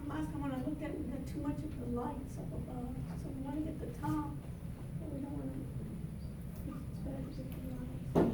last time when I looked at it, we had too much of the lights up above, so we wanna get the top, but we don't wanna, it's better to get the lights.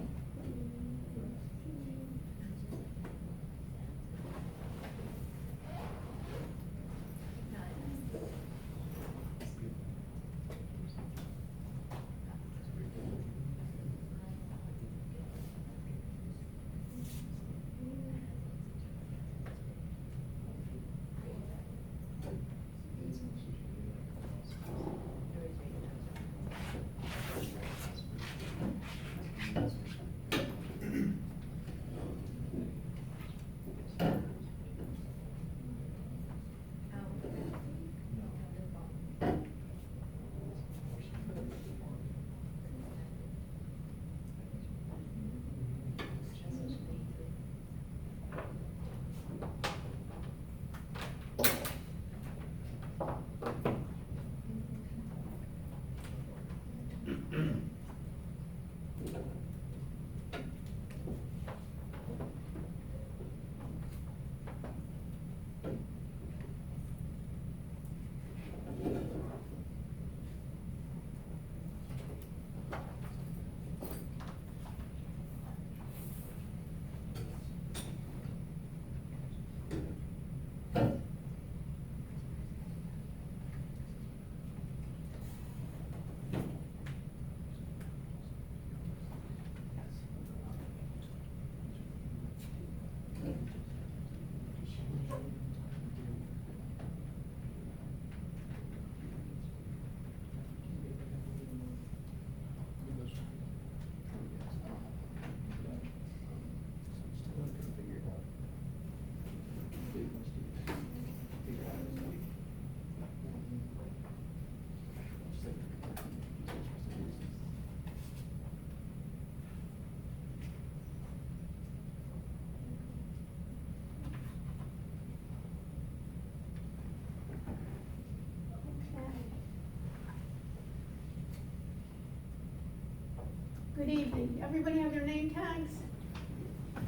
Good evening. Everybody have their name tags?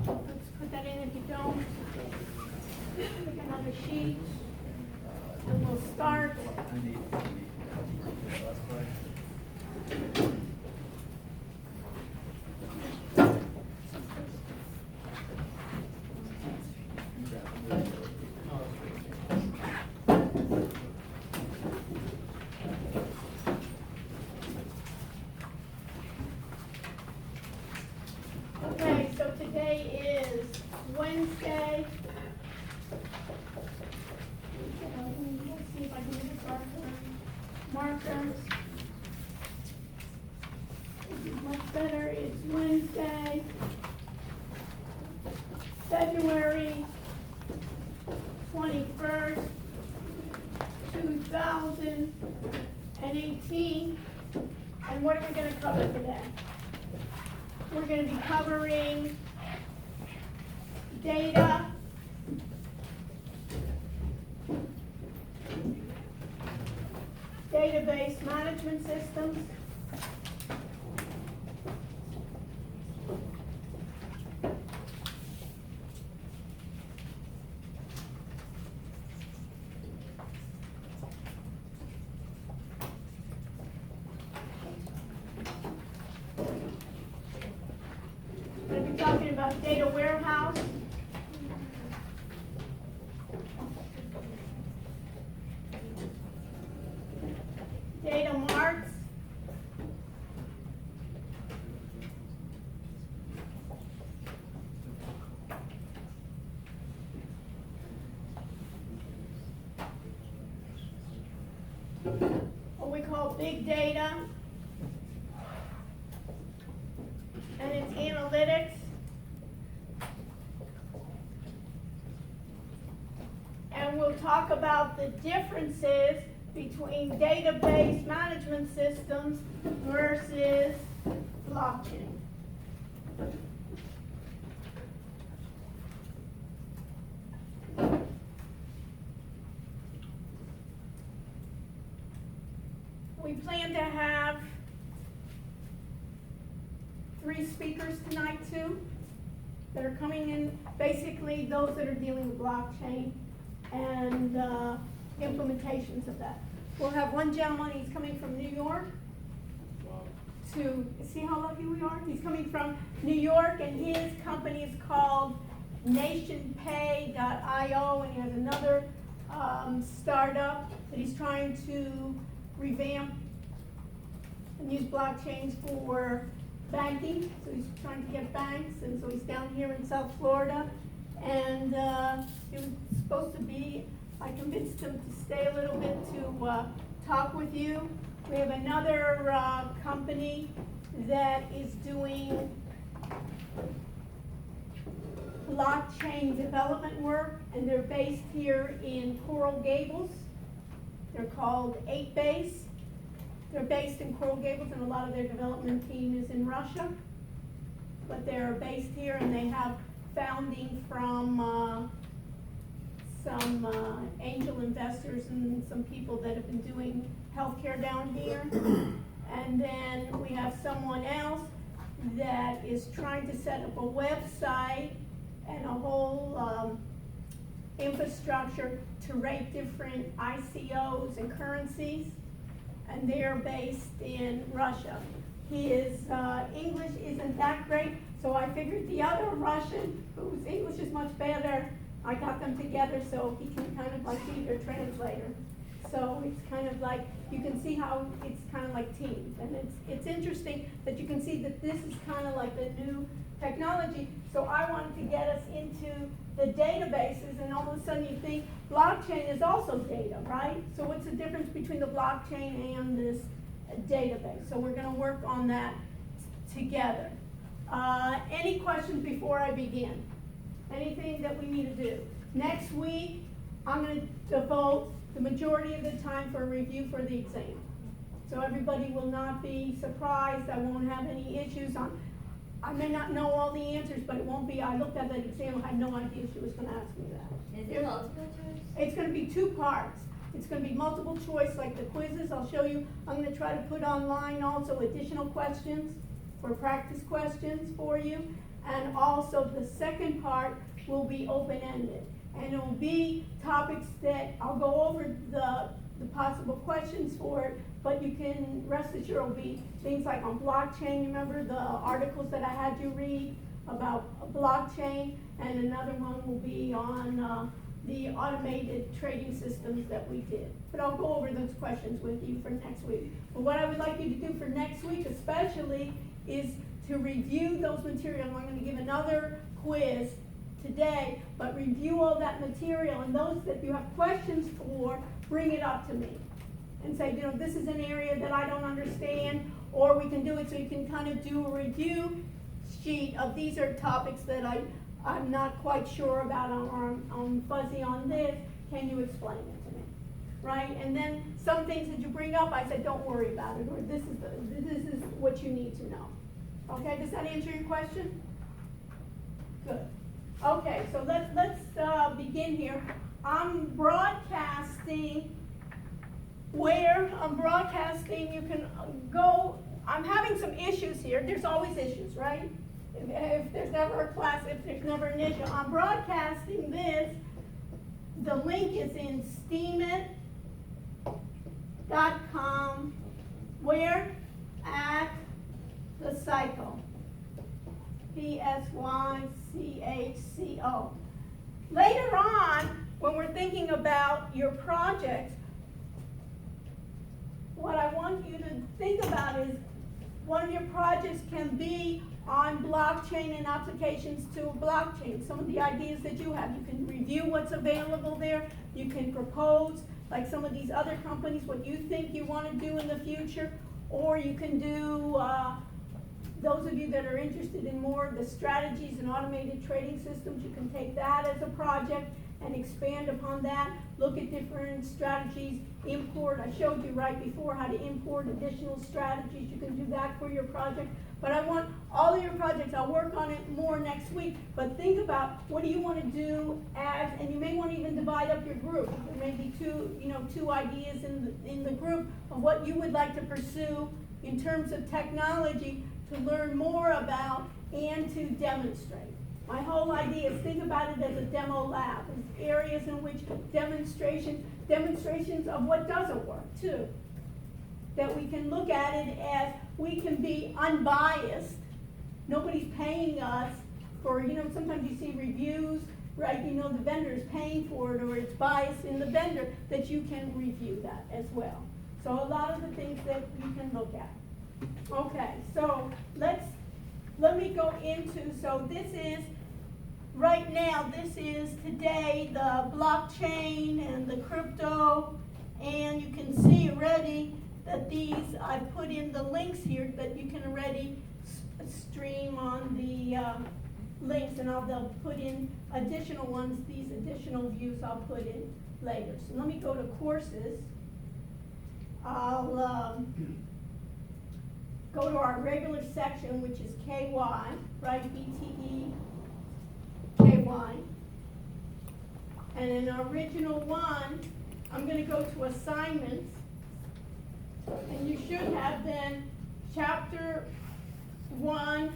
Let's put that in if you don't. Pick another sheet. And we'll start. Okay, so today is Wednesday. Let's see if I can get markers. This is much better. It's Wednesday, February 21st, 2018. And what are we going to cover today? We're going to be covering data, database management systems, we're going to be talking about data warehouse, data marts, what we call big data, and its analytics, and we'll talk about the differences between database management systems versus blockchain. We plan to have 3 speakers tonight too, that are coming in, basically those that are dealing with blockchain and implementations of that. We'll have one gentleman, he's coming from New York to, see how lucky we are? He's coming from New York, and his company is called NationPay.io, and he has another startup that he's trying to revamp and use blockchains for banking. So he's trying to get banks, and so he's down here in South Florida. And it was supposed to be, I convinced him to stay a little bit to talk with you. We have another company that is doing blockchain development work, and they're based here in Coral Gables. They're called 8Base. They're based in Coral Gables, and a lot of their development team is in Russia. But they're based here, and they have founding from some angel investors and some people that have been doing healthcare down here. And then we have someone else that is trying to set up a website and a whole infrastructure to rate different ICOs and currencies, and they're based in Russia. His English isn't that great, so I figured the other Russian, whose English is much better, I got them together so he can kind of like be their translator. So it's kind of like, you can see how it's kind of like teams. And it's interesting that you can see that this is kind of like the new technology. So I wanted to get us into the databases, and all of a sudden you think blockchain is also data, right? So what's the difference between the blockchain and this database? So we're going to work on that together. Any questions before I begin? Anything that we need to do? Next week, I'm going to devote the majority of the time for a review for the exam. So everybody will not be surprised. I won't have any issues on. I may not know all the answers, but it won't be, I looked at that exam, I had no idea she was going to ask me that. Is it multiple choice? It's going to be 2 parts. It's going to be multiple choice like the quizzes. I'll show you. I'm going to try to put online also additional questions for practice questions for you. And also the second part will be open-ended. And it will be topics that I'll go over the possible questions for it, but you can rest assured it will be things like on blockchain. Remember the articles that I had you read about blockchain? And another one will be on the automated trading systems that we did. But I'll go over those questions with you for next week. But what I would like you to do for next week especially is to review those materials. I'm going to give another quiz today, but review all that material, and those that you have questions for, bring it up to me and say, you know, this is an area that I don't understand, or we can do it so you can kind of do a review sheet of these are topics that I'm not quite sure about, or I'm fuzzy on this. Can you explain it to me? Right? And then some things that you bring up, I said, don't worry about it, or this is what you need to know. Okay, does that answer your question? Good. Okay, so let's begin here. I'm broadcasting where I'm broadcasting. You can go. I'm having some issues here. There's always issues, right? If there's never a class, if there's never an issue. I'm broadcasting this. The link is in steemit.com. Where? At the cycle. PSYCHCO. Later on, when we're thinking about your projects, what I want you to think about is one of your projects can be on blockchain and applications to blockchain. Some of the ideas that you have, you can review what's available there. You can propose, like some of these other companies, what you think you want to do in the future, or you can do those of you that are interested in more of the strategies and automated trading systems, you can take that as a project and expand upon that. Look at different strategies, import. I showed you right before how to import additional strategies. You can do that for your project. But I want all of your projects, I'll work on it more next week, but think about what do you want to do as, and you may want to even divide up your group. There may be two ideas in the group of what you would like to pursue in terms of technology to learn more about and to demonstrate. My whole idea is think about it as a demo lab. It's areas in which demonstrations of what doesn't work too. That we can look at it as we can be unbiased. Nobody's paying us for, sometimes you see reviews, right? The vendor is paying for it or it's biased in the vendor, that you can review that as well. So a lot of the things that you can look at. Okay, so let me go into, so this is, right now, this is today the blockchain and the crypto, and you can see already that these, I've put in the links here that you can already stream on the links, and they'll put in additional ones, these additional views I'll put in later. So let me go to courses. I'll go to our regular section, which is KY, right, BTE, KY. And in our original one, I'm going to go to assignments. And you should have then chapter 1,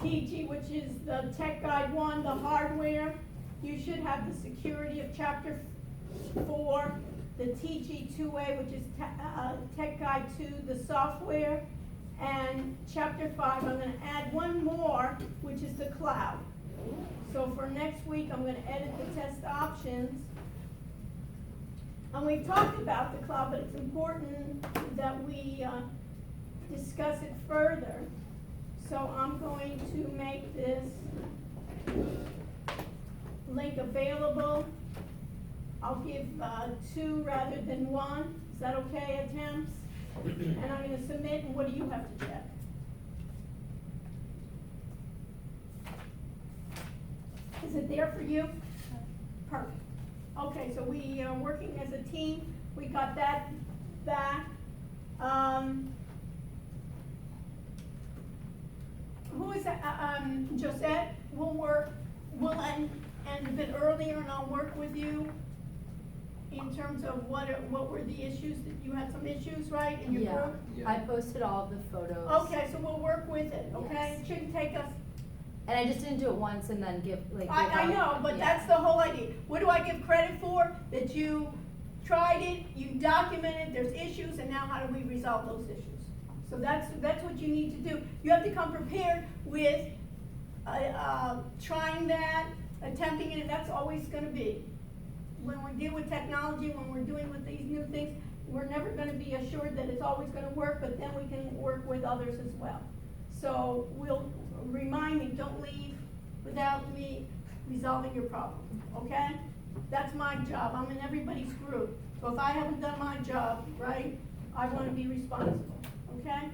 TG, which is the Tech Guide 1, the hardware. You should have the security of chapter 4, the TG 2A, which is Tech Guide 2, the software. And chapter 5, I'm going to add one more, which is the cloud. So for next week, I'm going to edit the test options. And we've talked about the cloud, but it's important that we discuss it further. So I'm going to make this link available. I'll give 2 rather than 1. Is that okay, attempts? And I'm going to submit, and what do you have to check? Is it there for you? Perfect. Okay, so we are working as a team. We got that back. Who is that? Josette will end a bit earlier, and I'll work with you in terms of what were the issues. That you had some issues, right, in your group? Yeah, I posted all of the photos. Okay, so we'll work with it, okay? Yes. It shouldn't take us. And I just didn't do it once and then give I know, but that's the whole idea. What do I give credit for? That you tried it, you documented, there's issues, and now how do we resolve those issues? So that's what you need to do. You have to come prepared with trying that, attempting it. That's always going to be. When we deal with technology, when we're doing with these new things, we're never going to be assured that it's always going to work, but then we can work with others as well. So we'll remind me, don't leave without me resolving your problem, okay? That's my job. I'm in everybody's group. So if I haven't done my job, right, I want to be responsible, okay?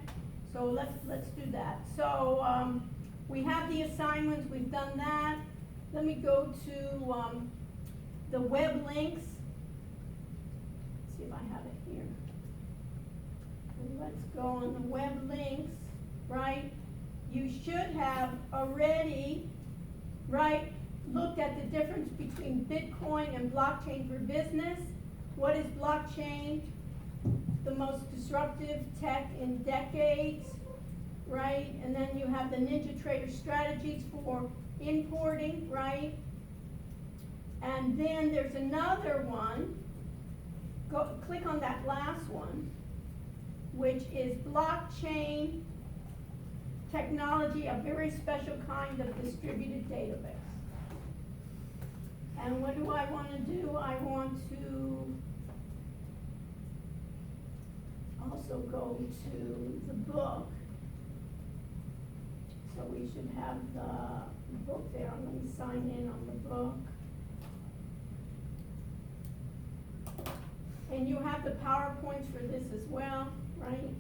So let's do that. So we have the assignments. We've done that. Let me go to the web links. Let's see if I have it here. Let's go on the web links, right? You should have already, right, looked at the difference between Bitcoin and blockchain for business. What is blockchain? The most disruptive tech in decades, right? And then you have the NinjaTrader strategies for importing, right? And then there's another one. Click on that last one, which is blockchain technology, a very special kind of distributed database. And what do I want to do? I want to also go to the book. So we should have the book there. I'm going to sign in on the book. And you have the PowerPoints for this as well, right?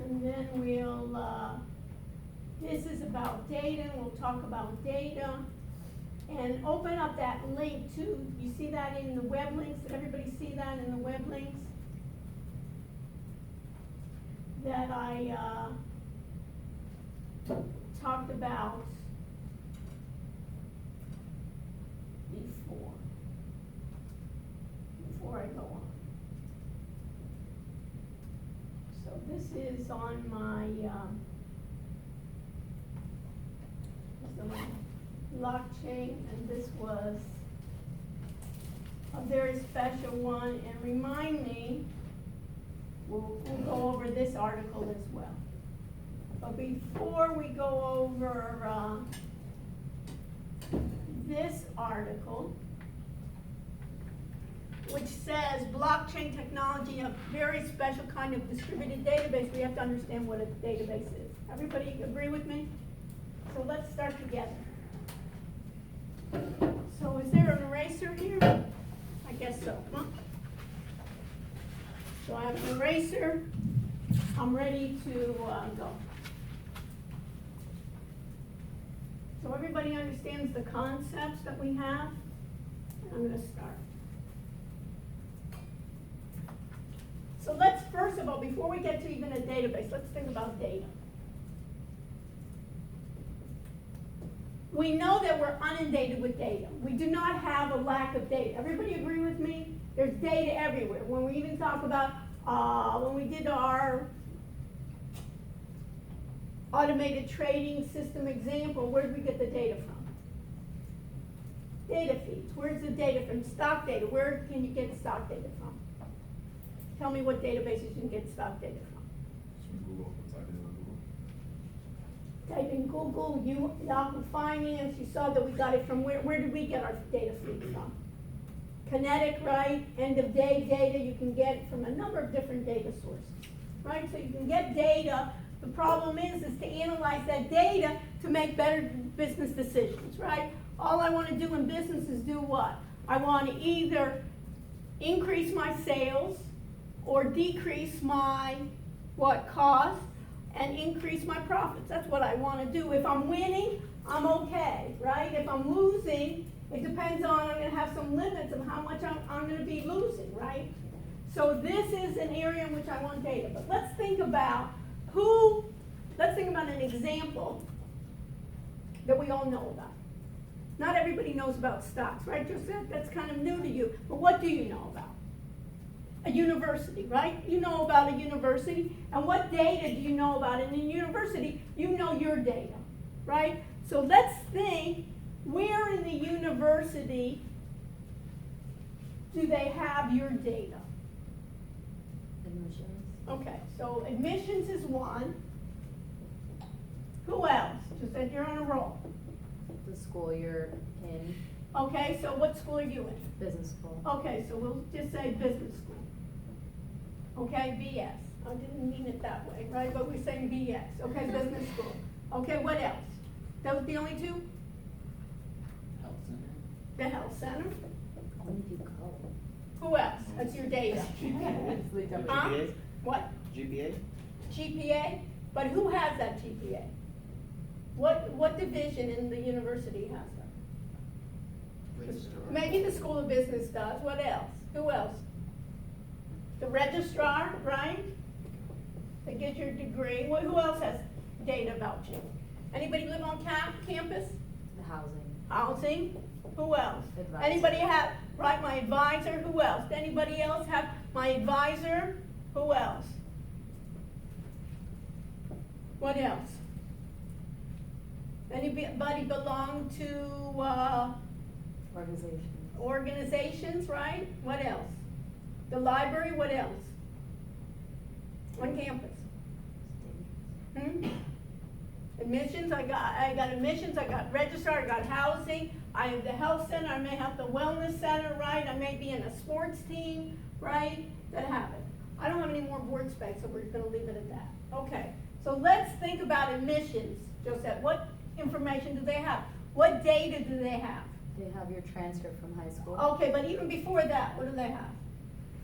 And then this is about data, and we'll talk about data. And open up that link too. You see that in the web links? Did everybody see that in the web links? That I talked about before. before I go on. So this is on my, blockchain, and this was a very special one, and remind me, we'll go over this article as well. But before we go over this article, which says blockchain technology, a very special kind of distributed database, we have to understand what a database is. Everybody agree with me? So let's start together. So is there an eraser here? I guess so. Huh? So I have an eraser. I'm ready to go. So everybody understands the concepts that we have? I'm going to start. So let's, first of all, before we get to even a database, let's think about data. We know that we're inundated with data. We do not have a lack of data. Everybody agree with me? There's data everywhere. When we even talk about, when we did our automated trading system example, where did we get the data from? Data feeds. Where's the data from? Stock data. Where can you get stock data from? Tell me what databases you can get stock data from. Google. Type in Google, Yahoo Finance. You saw that we got it from where did we get our data feed from? Kinetic, right? End of day data. You can get from a number of different data sources, right? So you can get data. The problem is to analyze that data to make better business decisions, right? All I want to do in business is do what? I want to either increase my sales or decrease my cost and increase my profits. That's what I want to do. If I'm winning, I'm okay, right? If I'm losing, it depends on, I'm going to have some limits of how much I'm going to be losing, right? So this is an area in which I want data. But let's think about an example that we all know about. Not everybody knows about stocks, right, Joseph? That's kind of new to you. But what do you know about? A university, right? You know about a university. And what data do you know about? And in university, you know your data, right? So let's think, where in the university do they have your data? Admissions. Okay, so admissions is one. Who else? Just said you're on a roll. The school you're in. Okay, so what school are you in? Business school. Okay, so we'll just say business school. Okay, BS. I didn't mean it that way, right? But we're saying BS. Okay, business school. Okay, what else? Those the only two? Health center. The health center. When did you go? Who else? That's your data. Huh? GPA? What? GPA? GPA? But who has that GPA? What division in the university has that? Registrar. Maybe the School of Business does. What else? Who else? The registrar, right? That gets your degree. Who else has data about you? Anybody live on campus? The housing. Housing? Who else? Advisor. Anybody have, right, my advisor? Who else? Anybody else have my advisor? Who else? What else? Anybody belong to Organizations. organizations, right? What else? The library, what else? On campus. Admissions, I got admissions, I got registrar, I got housing, I have the health center, I may have the wellness center, right? I may be in a sports team, right? That have it. I don't have any more board space, so we're gonna leave it at that. Okay, so let's think about admissions, Josette. What information do they have? What data do they have? They have your transcript from high school. Okay, but even before that, what do they have?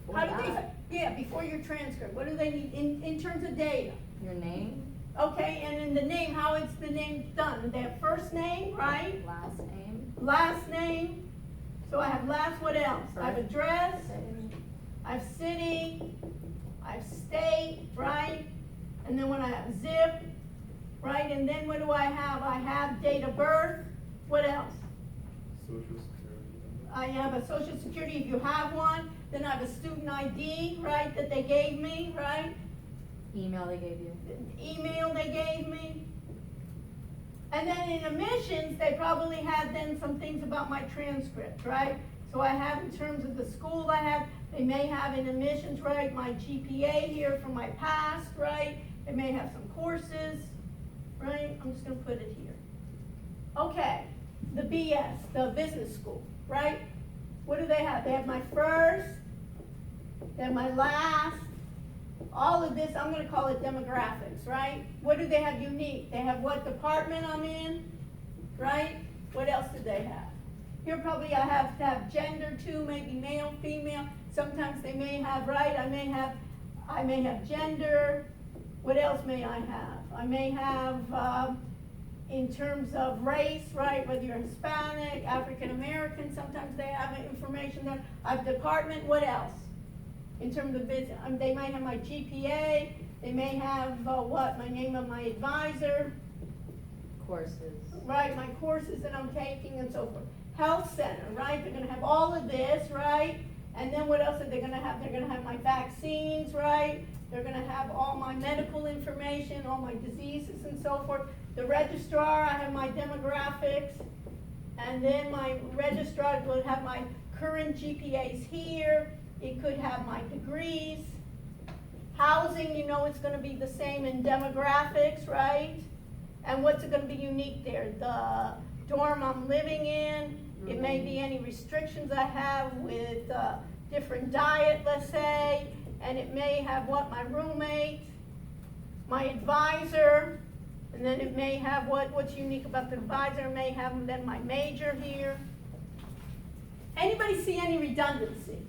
Before How do they, that, yeah, before your transcript, what do they need in terms of data? your name, Okay, and in the name, how is the name done? They have first name, right? last name, Last name. So I have last, what else? I have address, birthday, I have city, I have state, right? And then when I have zip, right? And then what do I have? I have date of birth. What else? Social security number. I have a social security if you have one, then I have a student ID, right, that they gave me, right? Email they gave you. Email they gave me. And then in admissions, they probably had then some things about my transcript, right? So I have in terms of the school I have, they may have in admissions, right, my GPA here from my past, right? They may have some courses, right? I'm just gonna put it here. Okay, the BS, the business school, right? What do they have? They have my first, they have my last, all of this, I'm gonna call it demographics, right? What do they have unique? They have what department I'm in, right? What else do they have? Here probably I have to have gender too, maybe male, female. Sometimes they may have, right? I may have gender. What else may I have? I may have, in terms of race, right? Whether you're Hispanic, African American, sometimes they have information there. I have department, what else? In terms of business, they might have my GPA, they may have, my name of my advisor, Courses. right, my courses that I'm taking and so forth. Health center, right, they're gonna have all of this, right? And then what else are they gonna have? They're gonna have my vaccines, right? They're gonna have all my medical information, all my diseases and so forth. The registrar, I have my demographics, and then my registrar will have my current GPAs here. It could have my degrees. Housing, you know it's gonna be the same in demographics, right? And what's it gonna be unique there? The dorm I'm living in, it may be any restrictions I have with different diet, let's say, and it may have what, my roommate, my advisor, and then it may have what's unique about the advisor, it may have then my major here. Anybody see any redundancy?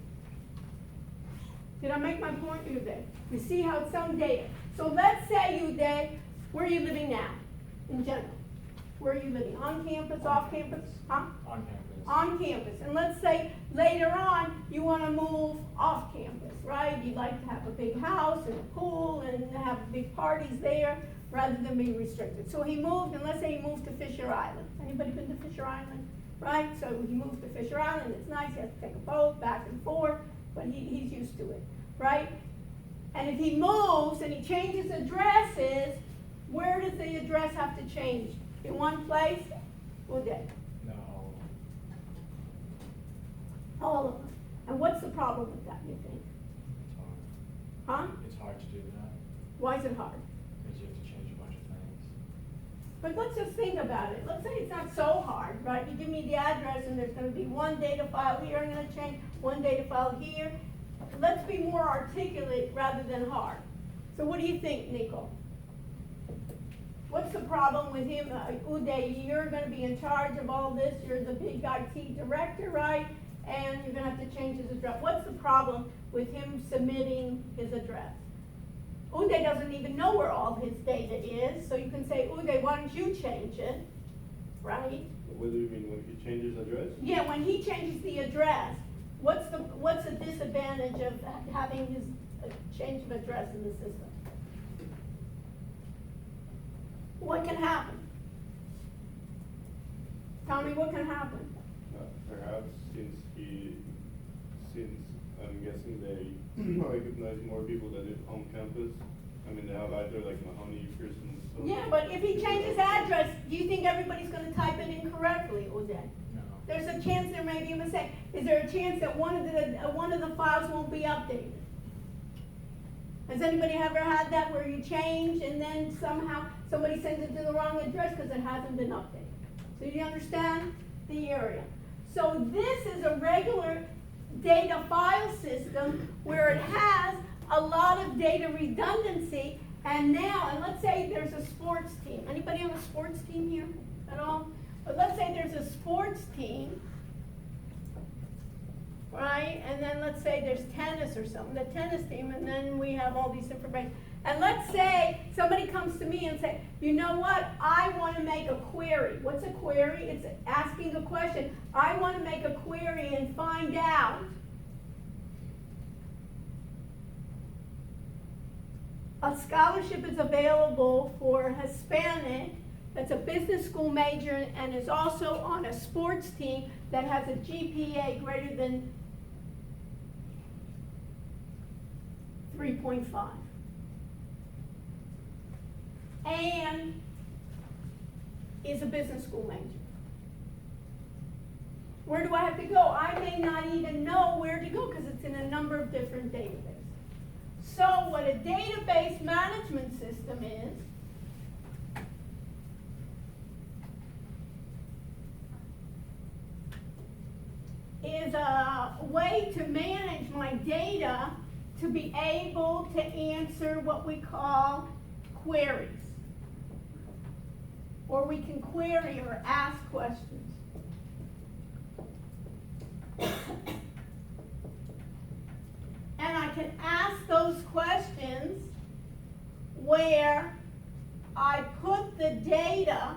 Did I make my point, Uday? You see how some data. So let's say, Uday, where are you living now, in general? Where are you living? On campus, off campus? Huh? On campus. On campus. And let's say later on, you want to move off campus, right? You'd like to have a big house and a pool and have big parties there rather than being restricted. So he moved, and let's say he moved to Fisher Island. Anybody been to Fisher Island? Right? So he moves to Fisher Island. It's nice. He has to take a boat back and forth, but he's used to it, right? And if he moves and he changes addresses, where does the address have to change? In one place or day? No. All of them. And what's the problem with that, you think? It's Huh? hard. It's hard to do that Why is it hard? because you have to change a bunch of things. But let's just think about it. Let's say it's not so hard, right? You give me the address and there's gonna be one data file here I'm gonna change, one data file here. Let's be more articulate rather than hard. So what do you think, Nico? What's the problem with him? Uday, you're gonna be in charge of all this. You're the big IT director, right? And you're gonna have to change his address. What's the problem with him submitting his address? Uday doesn't even know where all his data is, so you can say, Uday, why don't you change it, right? What do you mean, when he changes address? Yeah, when he changes the address, what's the disadvantage of having his change of address in the system? What can happen? Tell me what can happen. Perhaps since I'm guessing they recognize more people that live on campus. I mean, they have either like Mahoney, Pearson, so. Yeah, but if he changes address, do you think everybody's gonna type it in correctly, Uday? No. There's a chance there may be a mistake. Is there a chance that one of the files won't be updated? Has anybody ever had that where you change and then somehow somebody sends it to the wrong address because it hasn't been updated? So you understand the area? So this is a regular data file system where it has a lot of data redundancy, and let's say there's a sports team. Anybody on a sports team here at all? But let's say there's a sports team, right? And then let's say there's tennis or something, the tennis team, and then we have all these information. And let's say somebody comes to me and say, you know what, I want to make a query. What's a query? It's asking a question. I want to make a query and find out a scholarship is available for Hispanic that's a business school major and is also on a sports team that has a GPA greater than 3.5. And is a business school major. Where do I have to go? I may not even know where to go because it's in a number of different databases. So what a database management system is a way to manage my data to be able to answer what we call queries. Or we can query or ask questions. And I can ask those questions where I put the data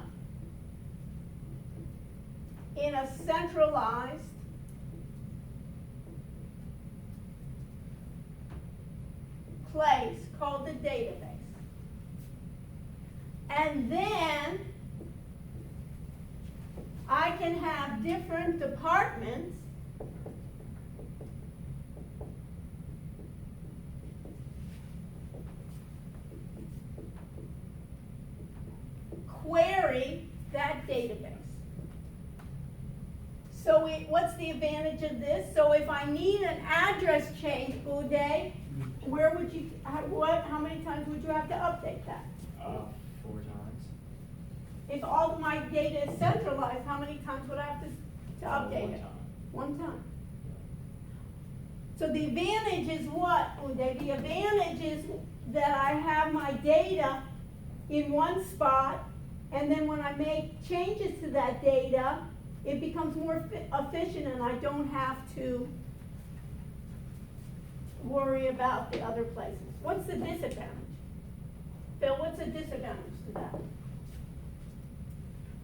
in a centralized place called the database. And then I can have different departments query that database. So what's the advantage of this? So if I need an address change, Uday, where would you, how many times would you have to update that? 4 times. If all of my data is centralized, how many times would I have to update One it? time. One time. So the advantage is what, Uday? The advantage is that I have my data in one spot, and then when I make changes to that data, it becomes more efficient and I don't have to worry about the other places. What's the disadvantage? Bill, what's the disadvantage to that?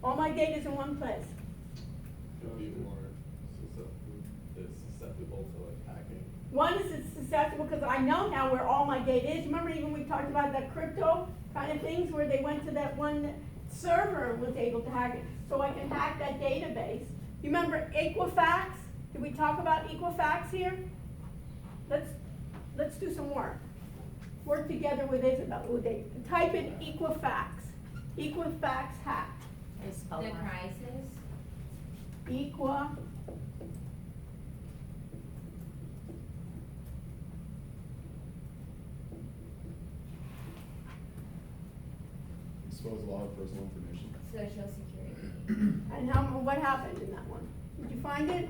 All my data's in one place. It'll be more susceptible to like hacking. One is it's susceptible because I know now where all my data is. Remember even we talked about that crypto kind of things where they went to that one server and was able to hack it. So I can hack that database. You remember Equifax? Did we talk about Equifax here? Let's do some work. Work together with Isabel. Type in Equifax. Equifax hack. It's The crisis. Equa. Expose a lot of personal information. Social security. And what happened in that one? Did you find it?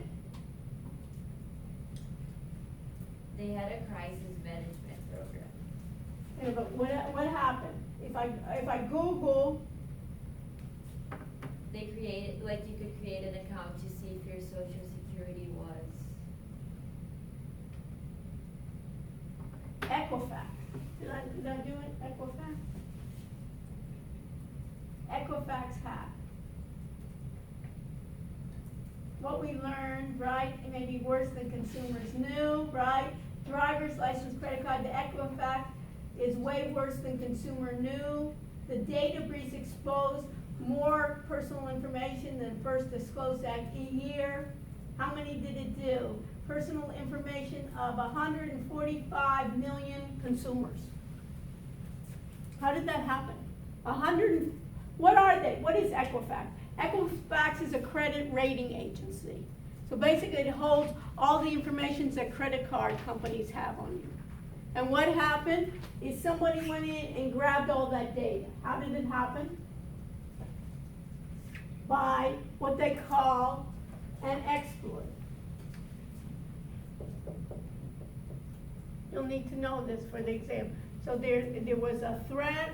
They had a crisis management program. Yeah, but what happened? If I Google, They created, like you could create an account to see if your social security was. Equifax. Did I do it? Equifax? Equifax hack. What we learned, right? It may be worse than consumers knew, right? Driver's license, credit card, the Equifax is way worse than consumer knew. The data breach exposed more personal information than first disclosed act year. How many did it do? Personal information of 145 million consumers. How did that happen? What are they? What is Equifax? Equifax is a credit rating agency. So basically it holds all the information that credit card companies have on you. And what happened is somebody went in and grabbed all that data. How did it happen? By what they call an exploit. You'll need to know this for the exam. So there was a threat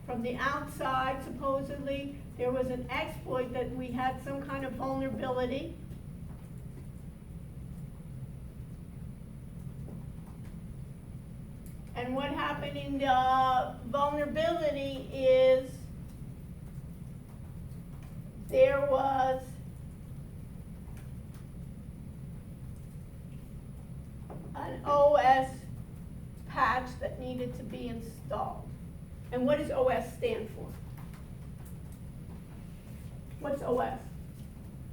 from the outside, supposedly. There was an exploit that we had some kind of vulnerability. And what happened in the vulnerability is there was an OS patch that needed to be installed. And what does OS stand for? What's OS?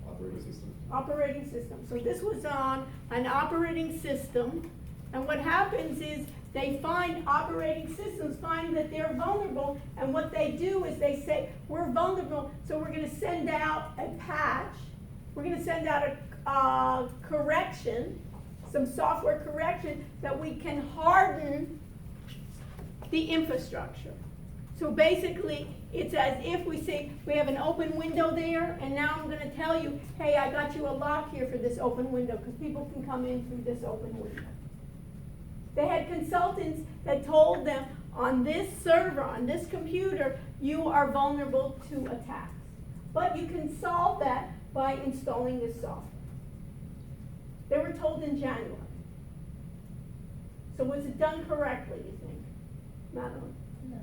Operating system. Operating system. So this was on an operating system, and what happens is they find operating systems find that they're vulnerable, and what they do is they say, we're vulnerable, so we're gonna send out a patch, we're gonna send out a correction, some software correction that we can harden the infrastructure. So basically, it's as if we say, we have an open window there, and now I'm gonna tell you, hey, I got you a lock here for this open window, because people can come in through this open window. They had consultants that told them, on this server, on this computer, you are vulnerable to attacks. But you can solve that by installing this software. They were told in January. So was it done correctly, you think, Madeline? No.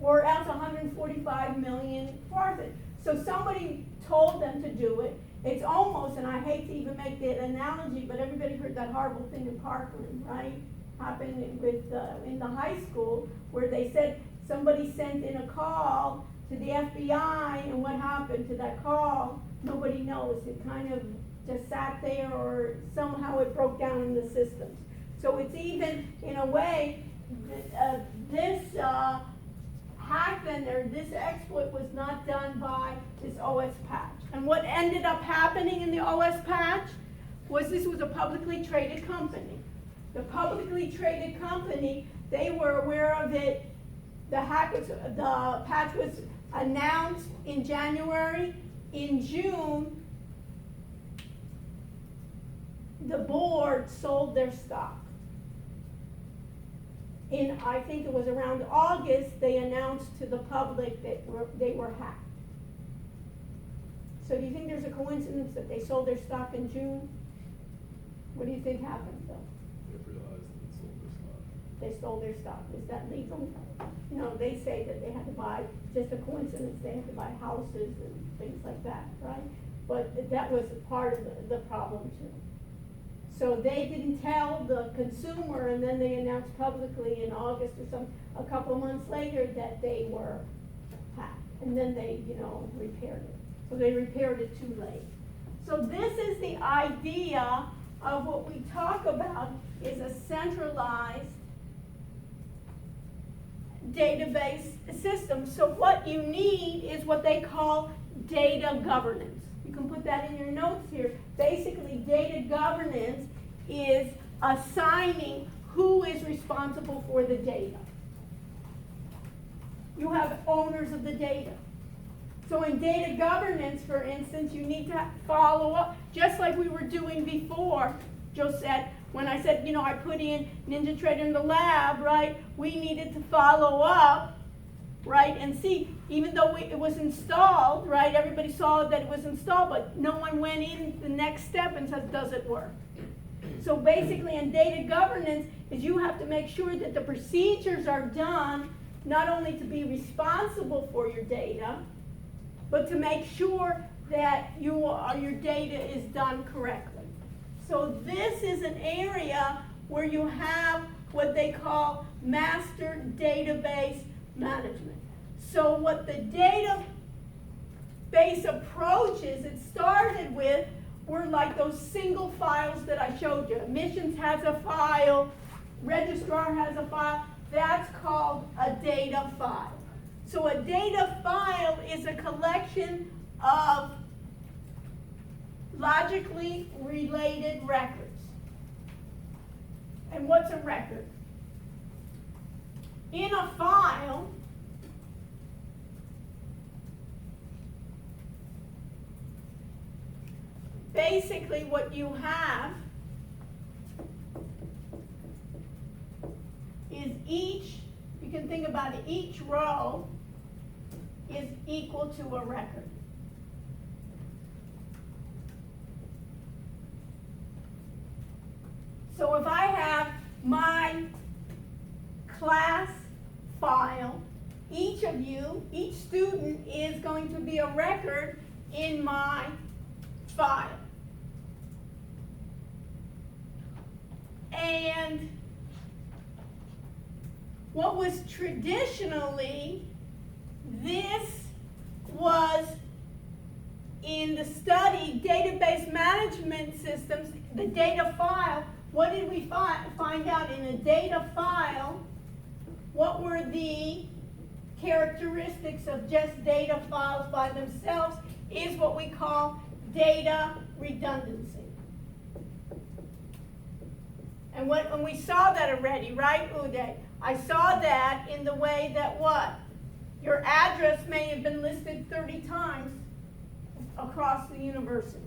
Or else 145 million forfeit. So somebody told them to do it. It's almost, and I hate to even make the analogy, but everybody heard that horrible thing in Parkland, right? Happened with in the high school, where they said somebody sent in a call to the FBI, and what happened to that call, nobody knows. It kind of just sat there, or somehow it broke down in the systems. So it's even, in a way, this hack or this exploit was not done by this OS patch. And what ended up happening in the OS patch was this was a publicly traded company. The publicly traded company, they were aware of it. The patch was announced in January. In June, the board sold their stock. In, I think it was around August, they announced to the public that they were hacked. So do you think there's a coincidence that they sold their stock in June? What do you think happened, Phil? They realized and sold their stock. They stole their stock. Is that legal? No, they say that they had to buy, just a coincidence, they had to buy houses and things like that, right? But that was part of the problem too. So they didn't tell the consumer, and then they announced publicly in August or a couple months later that they were hacked. And then they, repaired it. So they repaired it too late. So this is the idea of what we talk about is a centralized database system. So what you need is what they call data governance. You can put that in your notes here. Basically, data governance is assigning who is responsible for the data. You have owners of the data. So in data governance, for instance, you need to follow up, just like we were doing before. Josette, when I said, I put in NinjaTrader in the lab, right? We needed to follow up, right? And see, even though it was installed, right? Everybody saw that it was installed, but no one went in the next step and said, does it work? So basically in data governance is you have to make sure that the procedures are done, not only to be responsible for your data, but to make sure that your data is done correctly. So this is an area where you have what they call master database management. So what the database approach is, it started with, were like those single files that I showed you. Admissions has a file, registrar has a file. That's called a data file. So a data file is a collection of logically related records. And what's a record? In a file, basically what you have is you can think about it, each row is equal to a record. So if I have my class file, each student is going to be a record in my file. And what was traditionally, this was study database management systems, the data file, what did we find out in a data file? What were the characteristics of just data files by themselves is what we call data redundancy. And we saw that already, right, Uday? I saw that in the way that what? Your address may have been listed 30 times across the university.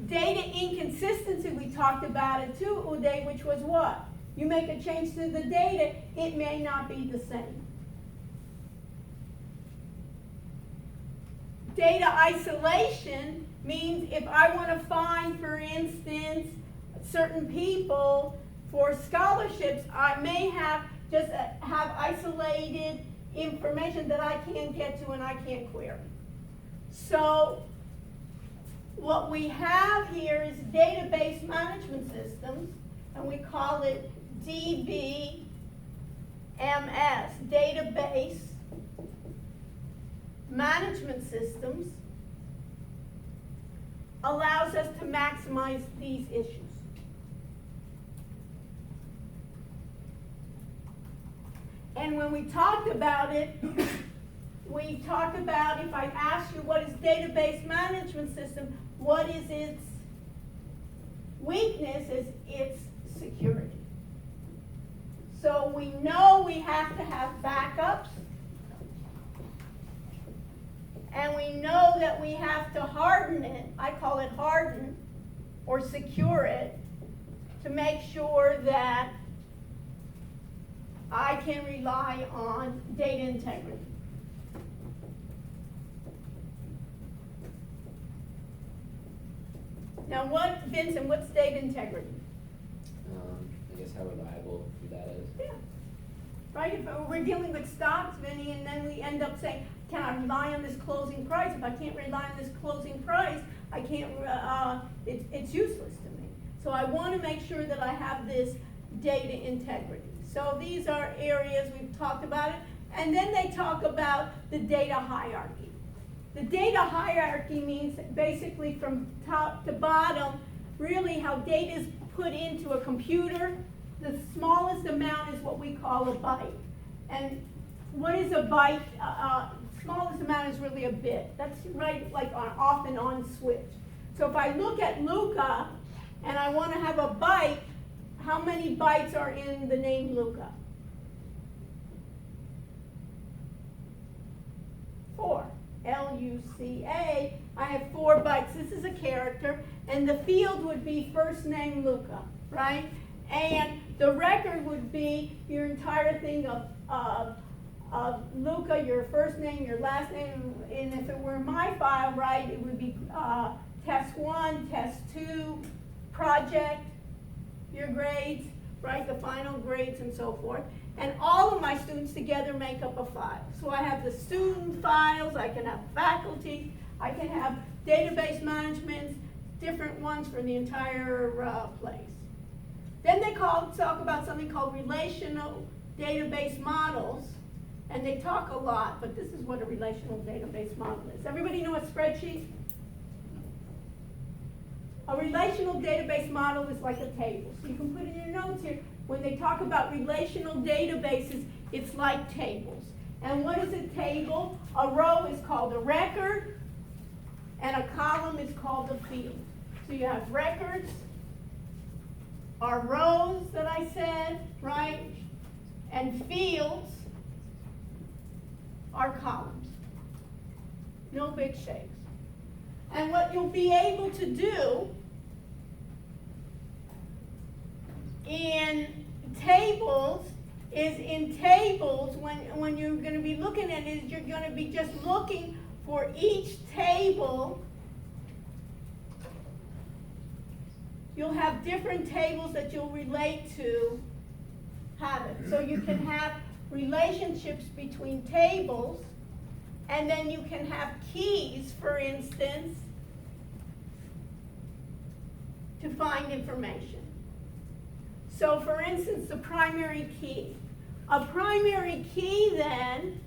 Data inconsistency, we talked about it too, Uday, which was what? You make a change to the data, it may not be the same. Data isolation means if I want to find, for instance, certain people for scholarships, I may have just have isolated information that I can't get to and I can't query. So what we have here is database management systems, and we call it DBMS, database management systems, allows us to maximize these issues. And when we talked about it, we talked about, if I ask you what is database management system, what is its weakness is its security. So we know we have to have backups, and we know that we have to harden it, I call it harden, or secure it, to make sure that I can rely on data integrity. Now Vincent, what's data integrity? I guess how reliable your data is. Yeah. Right, if we're dealing with stocks, Vinny, and then we end up saying, can I rely on this closing price? If I can't rely on this closing price, I can't, it's useless to me. So I want to make sure that I have this data integrity. So these are areas we've talked about it. And then they talk about the data hierarchy. The data hierarchy means basically from top to bottom, really how data is put into a computer. The smallest amount is what we call a byte. And what is a byte? Smallest amount is really a bit. That's right, like an off and on switch. So if I look at Luca and I want to have a byte, how many bytes are in the name Luca? 4. L-U-C-A. I have 4 bytes. This is a character, and the field would be first name Luca, right? And the record would be your entire thing of Luca, your first name, your last name, and if it were my file, right, it would be test 1, test 2, project, your grades, right, the final grades and so forth. And all of my students together make up a file. So I have the student files, I can have faculty, I can have database management, different ones for the entire place. Then they talk about something called relational database models, and they talk a lot, but this is what a relational database model is. Everybody know a spreadsheet? A relational database model is like a table. So you can put in your notes here, when they talk about relational databases, it's like tables. And what is a table? A row is called a record, and a column is called a field. So you have records, are rows that I said, right? And fields are columns. No big shakes. And what you'll be able to do in tables is when you're going to be looking at it, you're going to be just looking for each table. You'll have different tables that you'll relate to have it. So you can have relationships between tables, and then you can have keys, for instance, to find information. So for instance, the primary key. A primary key then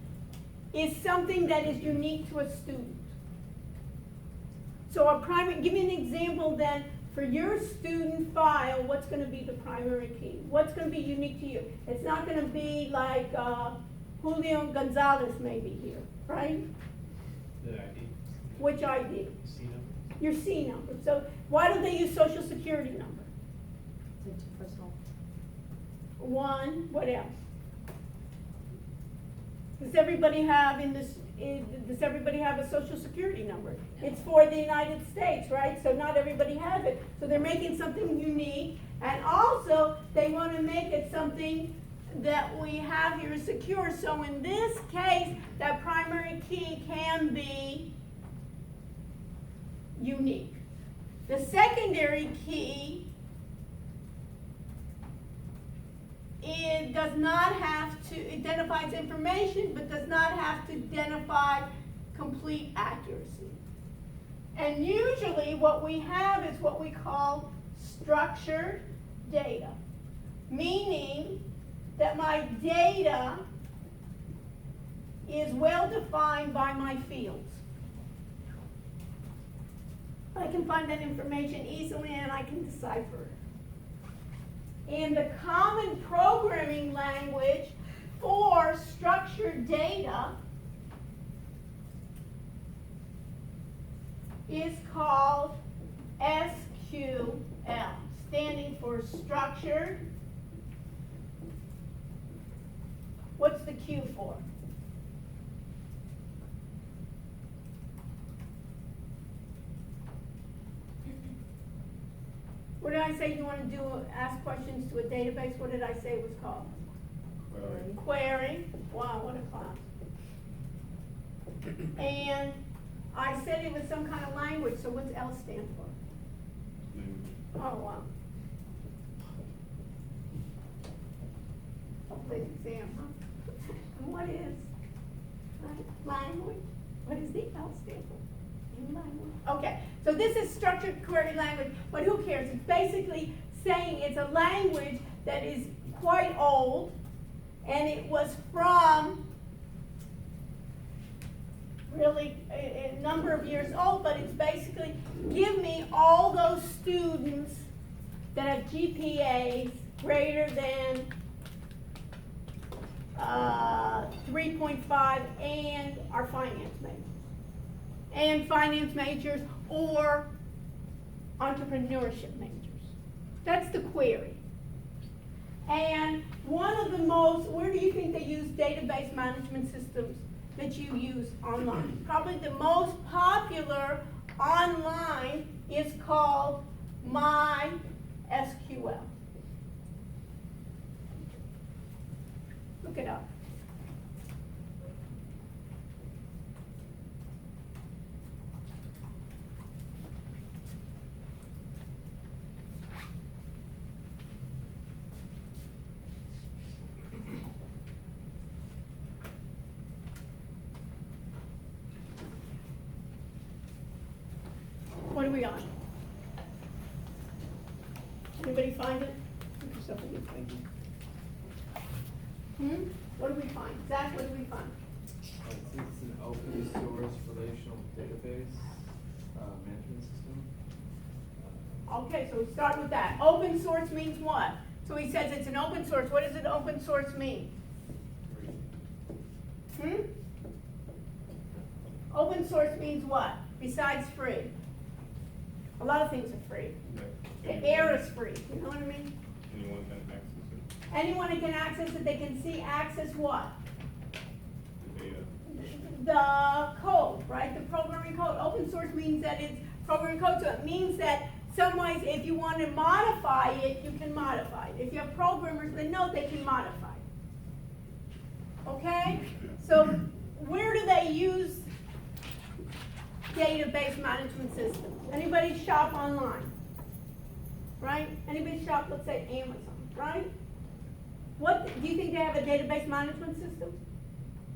is something that is unique to a student. So a primary, give me an example then, for your student file, what's gonna be the primary key? What's gonna be unique to you? It's not gonna be like, Julio Gonzalez may be here, right? The ID. Which ID? C number. Your C number. So why don't they use social security number? It's personal. One, what else? Does everybody have does everybody have a social security number? It's for the United States, right? So not everybody has it. So they're making something unique, and also they want to make it something that we have here secure. So in this case, that primary key can be unique. The secondary key, it does not have to, identifies information, but does not have to identify complete accuracy. And usually what we have is what we call structured data, meaning that my data is well defined by my fields. I can find that information easily and I can decipher it. And the common programming language for structured data is called SQL, standing for structured. What's the Q for? What did I say you want to do, ask questions to a database? What did I say it was called? Query. Wow, what a class. And I said it was some kind of language, so what's L stand for? Oh, wow. Public exam, huh? And what is language? What does the L stand for? In language. Okay, so this is structured query language, but who cares? It's basically saying it's a language that is quite old, and it was from really a number of years old, but it's basically, give me all those students that have GPAs greater than 3.5 and are finance majors. And finance majors or entrepreneurship majors. That's the query. And one of the most, where do you think they use database management systems that you use online? Probably the most popular online is called MySQL. Look it up. What are we on? Anybody find it? Look yourself in the thing. What do we find? Zach, what do we find? It's an open source relational database management system. Okay, so we start with that. Open source means what? So he says it's an open source. What does an open source mean? Open source means what? Besides free. A lot of things are free. The air is free. You know what I mean? Anyone can access it. Anyone who can access it, they can see access what? The data. The code, right? The programming code. Open source means that it's programming code, so it means that some ways if you want to modify it, you can modify it. If you have programmers that know, they can modify it. Okay? So where do they use database management systems? Anybody shop online? Right? Anybody shop, let's say Amazon, right? What, do you think they have a database management system?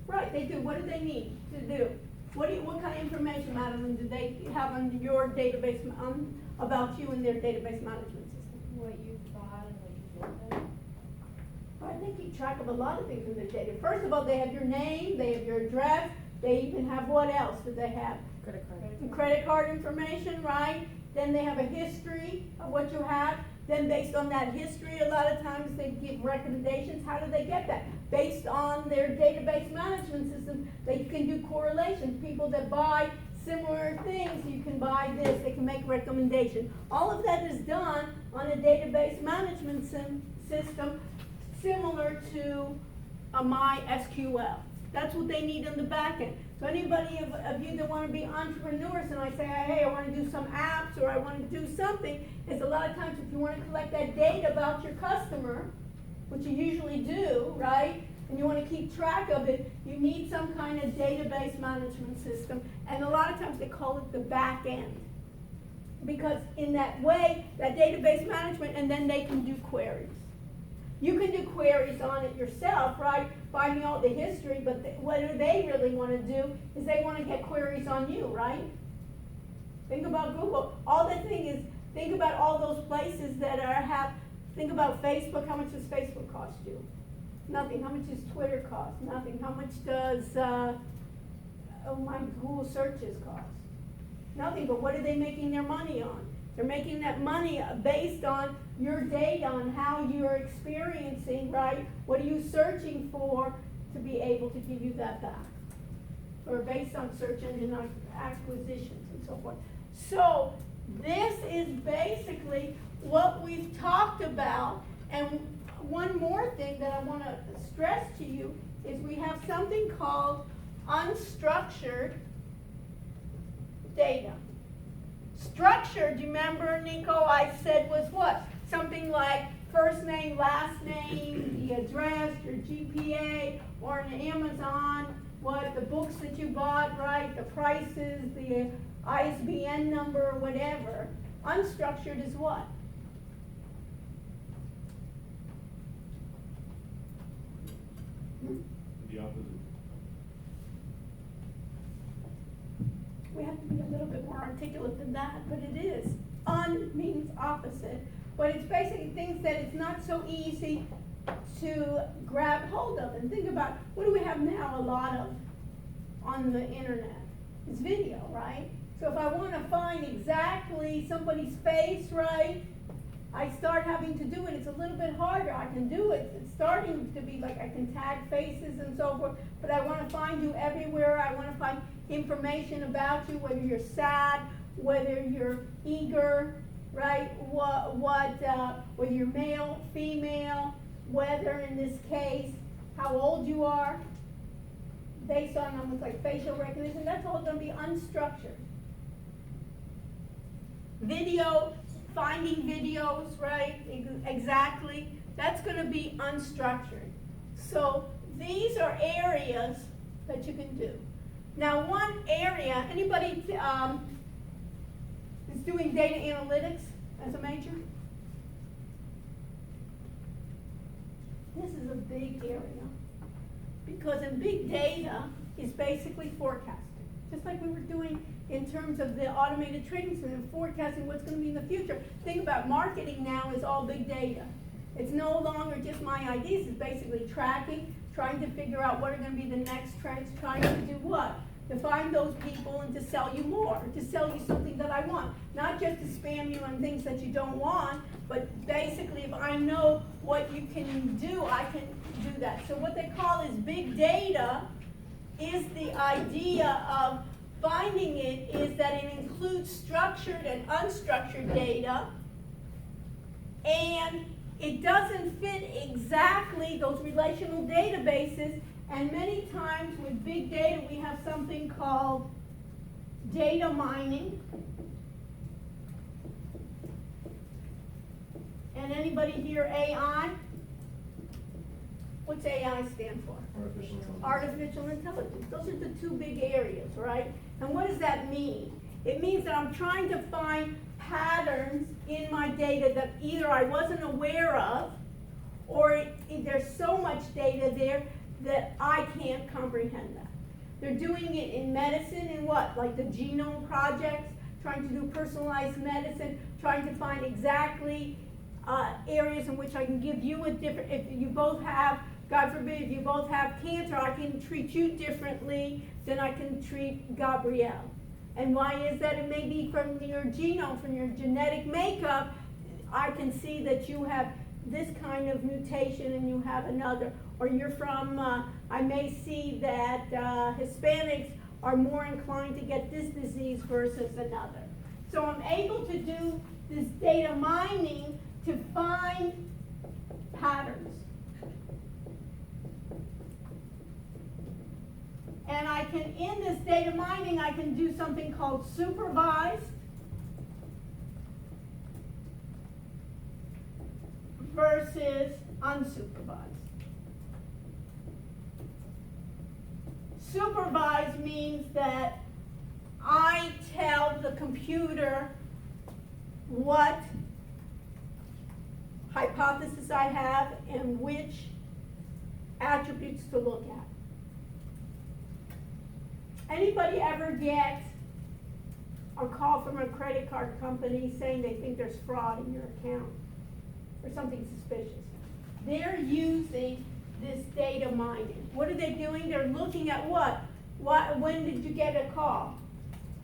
Right, they do. What do they need to do? What kind of information, Madeline, do they have on your database, about you and their database management system? What you bought and what you did with it. Right, they keep track of a lot of things in their data. First of all, they have your name, they have your address, they even have what else do they have? Credit card. and credit card information, right? Then they have a history of what you have. Then based on that history, a lot of times they give recommendations. How do they get that? Based on their database management system, they can do correlations. People that buy similar things, you can buy this, they can make recommendations. All of that is done on a database management system similar to a MySQL. That's what they need in the back end. So anybody of you that want to be entrepreneurs and I say, hey, I want to do some apps or I want to do something, is a lot of times if you want to collect that data about your customer, which you usually do, right? And you want to keep track of it, you need some kind of database management system. And a lot of times they call it the back end. Because in that way, that database management, and then they can do queries. You can do queries on it yourself, right? Find me all the history, but what they really want to do is they want to get queries on you, right? Think about Google. All the thing is, think about all those places that think about Facebook. How much does Facebook cost you? Nothing. How much does Twitter cost? Nothing. How much does my Google searches cost? Nothing. But what are they making their money on? They're making that money based on your data, on how you're experiencing, right? What are you searching for to be able to give you that back? Or based on search engine acquisitions and so forth. So this is basically what we've talked about. And one more thing that I want to stress to you is we have something called unstructured data. Structured, do you remember, Nico, I said was what? Something like first name, last name, the address, your GPA, or an Amazon, what, the books that you bought, right, the prices, the ISBN number, whatever. Unstructured is what? The opposite. We have to be a little bit more articulate than that, but it is. Un means opposite, but it's basically things that it's not so easy to grab hold of. And think about, what do we have now a lot of on the internet? It's video, right? So if I want to find exactly somebody's face, right, I start having to do it. It's a little bit harder. I can do it. It's starting to be like I can tag faces and so forth, but I want to find you everywhere. I want to find information about you, whether you're sad, whether you're eager, right, whether you're male, female, whether in this case, how old you are, based on almost like facial recognition. That's all going to be unstructured. Video, finding videos, right, exactly, that's going to be unstructured. So these are areas that you can do. Now one area, anybody is doing data analytics as a major? This is a big area, because in big data is basically forecasting. Just like we were doing in terms of the automated trading system and forecasting what's going to be in the future. Think about marketing now is all big data. It's no longer just my ideas, it's basically tracking, trying to figure out what are going to be the next trends, trying to do what? To find those people and to sell you more, to sell you something that I want. Not just to spam you on things that you don't want, but basically if I know what you can do, I can do that. So what they call is big data is the idea of finding it is that it includes structured and unstructured data, and it doesn't fit exactly those relational databases. And many times with big data, we have something called data mining. And anybody here AI? What's AI stand for? Artificial intelligence. Artificial intelligence. Those are the two big areas, right? And what does that mean? It means that I'm trying to find patterns in my data that either I wasn't aware of, or there's so much data there that I can't comprehend that. They're doing it in medicine in what? Like the genome projects, trying to do personalized medicine, trying to find exactly areas in which I can give you a different, if you both have, God forbid, if you both have cancer, I can treat you differently than I can treat Gabrielle. And why is that? It may be from your genome, from your genetic makeup. I can see that you have this kind of mutation and you have another. Or you're from, I may see that Hispanics are more inclined to get this disease versus another. So I'm able to do this data mining to find patterns. And I can, in this data mining, I can do something called supervised versus unsupervised. Supervised means that I tell the computer what hypothesis I have and which attributes to look at. Anybody ever get a call from a credit card company saying they think there's fraud in your account or something suspicious? They're using this data mining. What are they doing? They're looking at what? When did you get a call?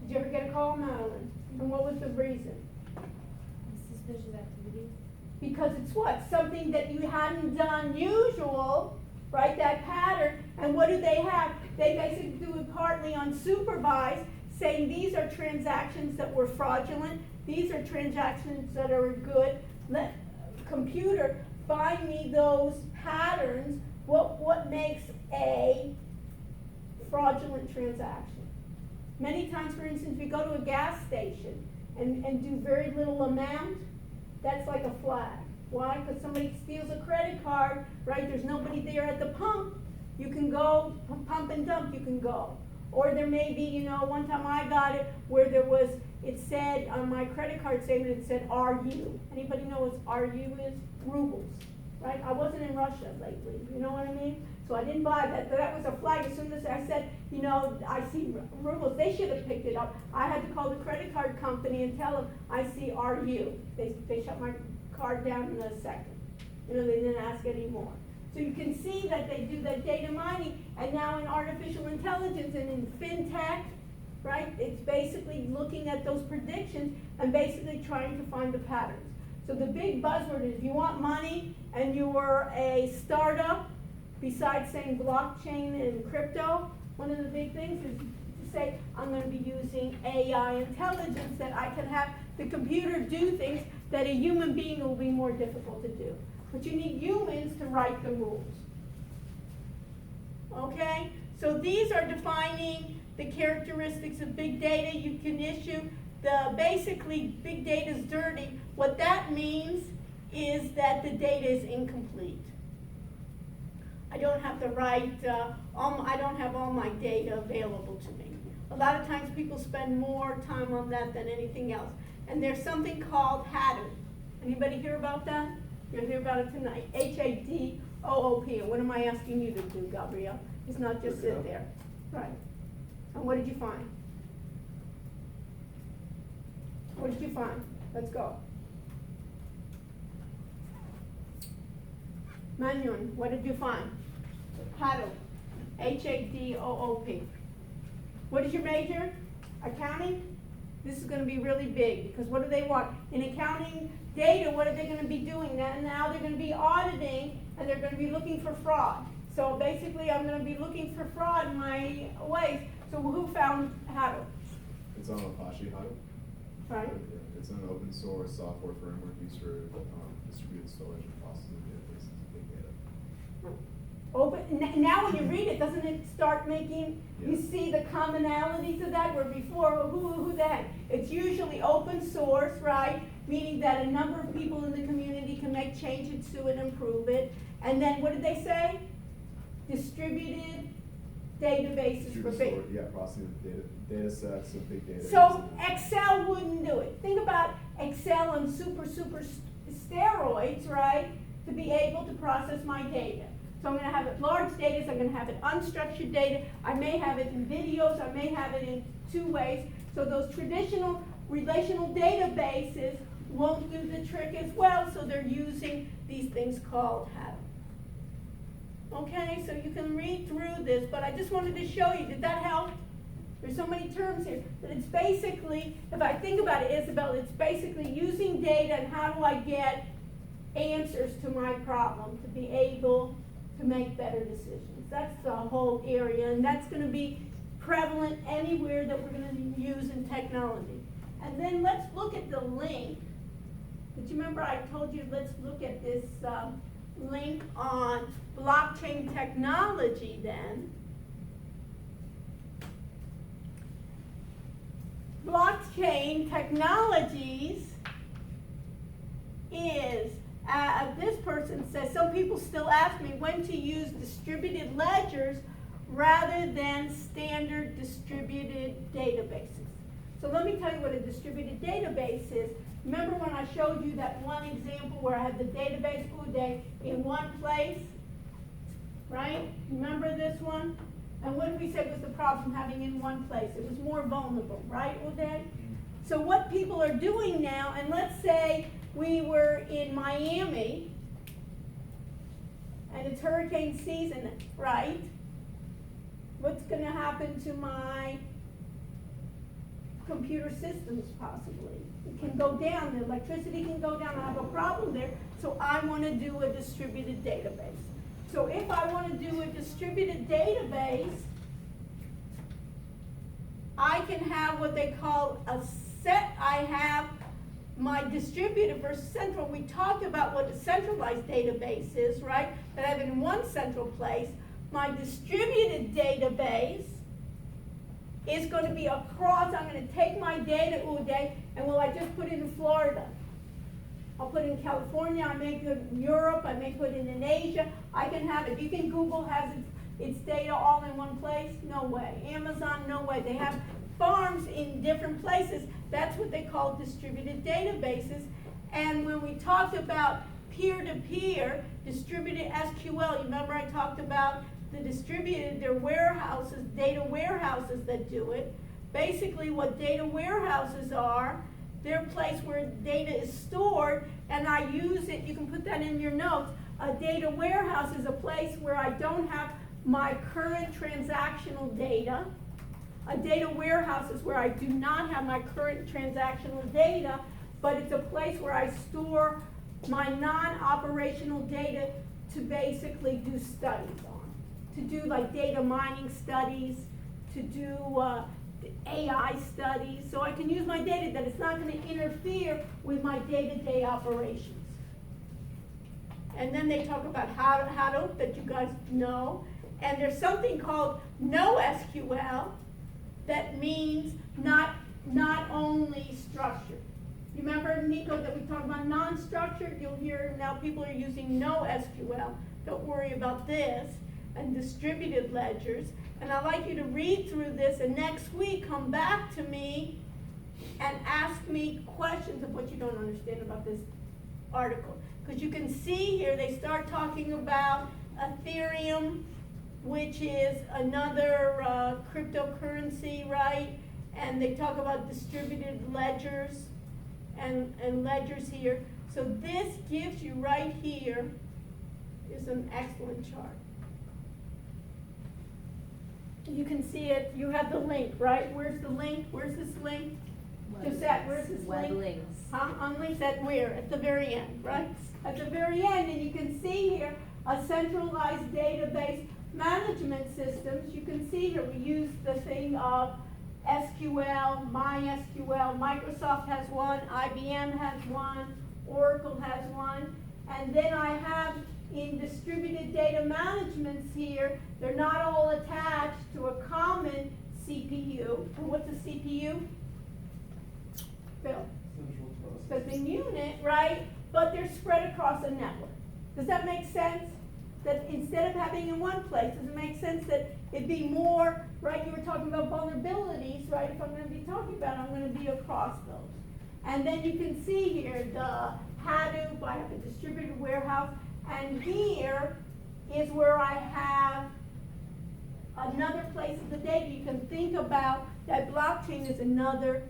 Did you ever get a call, Madeline? And what was the reason? Suspicious activity. Because it's what? Something that you hadn't done usual, right? That pattern. And what do they have? They basically do it partly unsupervised, saying these are transactions that were fraudulent. These are transactions that are good. Let computer find me those patterns. What makes a fraudulent transaction? Many times, for instance, we go to a gas station and do very little amount. That's like a flag. Why? Because somebody steals a credit card, right? There's nobody there at the pump. You can go pump and dump, you can go. Or there may be, one time I got it where it said on my credit card statement, it said RU. Anybody know what RU is? Rubles, right? I wasn't in Russia lately, you know what I mean? So I didn't buy that, but that was a flag. As soon as I said, I see rubles, they should have picked it up. I had to call the credit card company and tell them, I see RU. They shut my card down in a second. They didn't ask anymore. So you can see that they do that data mining, and now in artificial intelligence and in fintech, right, it's basically looking at those predictions and basically trying to find the patterns. So the big buzzword is if you want money and you're a startup, besides saying blockchain and crypto, one of the big things is to say, I'm going to be using AI intelligence that I can have the computer do things that a human being will be more difficult to do. But you need humans to write the rules. Okay? So these are defining the characteristics of big data. You can issue basically big data is dirty. What that means is that the data is incomplete. I don't have the right, I don't have all my data available to me. A lot of times people spend more time on that than anything else. And there's something called Hadoop. Anybody hear about that? You'll hear about it tonight. H-A-D-O-O-P. And what am I asking you to do, Gabrielle? It's not just sit there. Right. And what did you find? What did you find? Let's go. Manuel, what did you find? Hadoop. H-A-D-O-O-P. What is your major? Accounting? This is going to be really big because what do they want? In accounting data, what are they going to be doing? Now they're going to be auditing and they're going to be looking for fraud. So basically I'm going to be looking for fraud in my ways. So who found Hadoop? It's on Apache Hadoop. Right. It's an open source software framework used for distributed storage and processing of databases and big data. Now when you read it, doesn't it start making, you see the commonalities of that, where before, who the heck? It's usually open source, right? Meaning that a number of people in the community can make changes to it, improve it. And then what did they say? Distributed databases for big. Processing of data sets of big data. So Excel wouldn't do it. Think about Excel on super steroids, right? To be able to process my data. So I'm going to have it large data, so I'm going to have it unstructured data. I may have it in videos, I may have it in two ways. So those traditional relational databases won't do the trick as well, so they're using these things called Hadoop. Okay, so you can read through this, but I just wanted to show you. Did that help? There's so many terms here that it's basically, if I think about it, Isabel, it's basically using data and how do I get answers to my problem to be able to make better decisions. That's the whole area, and that's going to be prevalent anywhere that we're going to use in technology. And then let's look at the link. Did you remember I told you let's look at this link on blockchain technology then? Blockchain technologies is, this person says, some people still ask me when to use distributed ledgers rather than standard distributed databases. So let me tell you what a distributed database is. Remember when I showed you that one example where I had the database Uday in one place? Right? Remember this one? And what did we say was the problem having in one place? It was more vulnerable, right, Uday? So what people are doing now, and let's say we were in Miami, and it's hurricane season, right? What's going to happen to my computer systems possibly? It can go down, the electricity can go down, I have a problem there, so I want to do a distributed database. So if I want to do a distributed database, I can have what they call a set. I have my distributed versus central. We talked about what a centralized database is, right? That I have in one central place. My distributed database is going to be across. I'm going to take my data, Uday, and will I just put it in Florida? I'll put it in California, I may put it in Europe, I may put it in Asia. I can have it. Do you think Google has its data all in one place? No way. Amazon, no way. They have farms in different places. That's what they call distributed databases. And when we talked about peer-to-peer, distributed SQL, you remember I talked about the distributed, they're warehouses, data warehouses that do it. Basically what data warehouses are, they're a place where data is stored, and I use it, you can put that in your notes. A data warehouse is a place where I don't have my current transactional data. A data warehouse is where I do not have my current transactional data, but it's a place where I store my non-operational data to basically do studies on. To do like data mining studies, to do AI studies, so I can use my data that it's not going to interfere with my day-to-day operations. And then they talk about Hadoop that you guys know, and there's something called NoSQL that means not only structured. You remember, Nico, that we talked about non-structured? You'll hear now people are using NoSQL. Don't worry about this. And distributed ledgers. And I'd like you to read through this and next week come back to me and ask me questions of what you don't understand about this article. Because you can see here they start talking about Ethereum, which is another cryptocurrency, right? And they talk about distributed ledgers and ledgers here. So this gives you right here is an excellent chart. You can see it, you have the link, right? Where's the link? Where's this link? Josette, where's this Web link? links. Huh? On links at where? At the very end, right? At the very end, and you can see here a centralized database management systems. You can see here we use the thing of SQL, MySQL, Microsoft has one, IBM has one, Oracle has one, and then I have in distributed data managements here, they're not all attached to a common CPU. And what's a CPU? Phil? Central process. That's a unit, right? But they're spread across a network. Does that make sense? That instead of having in one place, does it make sense that it'd be more, right? You were talking about vulnerabilities, right? If I'm going to be talking about it, I'm going to be across those. And then you can see here the Hadoop, I have a distributed warehouse. And here is where I have another place of the data. You can think about that blockchain is another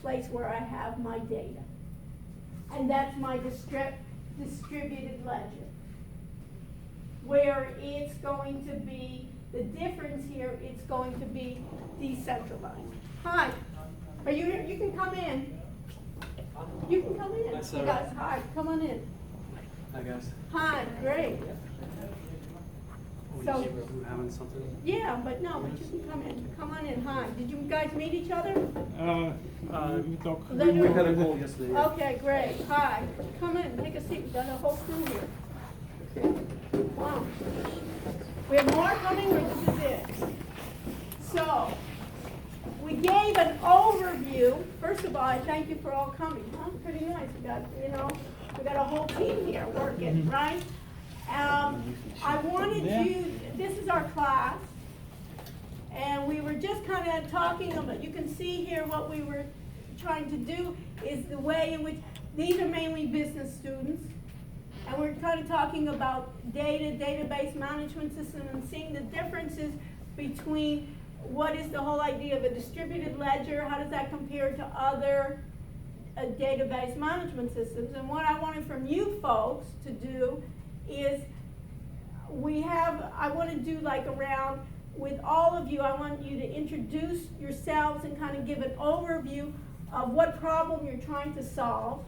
place where I have my data. And that's my distributed ledger, where it's going to be The difference here, it's going to be decentralized. Hi, are you here? You can come in. You can come in. Hi, You Sarah. guys, hi, come on in. Hi guys. Hi, great. Oh, So- we're having something. Yeah, but you can come in. Come on in. Hi. Did you guys meet each other? We talk. We had a call yesterday. Yeah. Okay, great. Hi. Come in, take a seat. We've got a whole crew here. Wow. We have more coming, or this is it? So, we gave an overview. First of all, I thank you for all coming. Huh? Pretty nice. We got a whole team here working, right? I wanted you, this is our class, and we were just kind of talking about, you can see here what we were trying to do is the way in which, these are mainly business students, and we're kind of talking about database management system, and seeing the differences between what is the whole idea of a distributed ledger, how does that compare to other database management systems. And what I wanted from you folks to do is I want to do like around with all of you, I want you to introduce yourselves and kind of give an overview of what problem you're trying to solve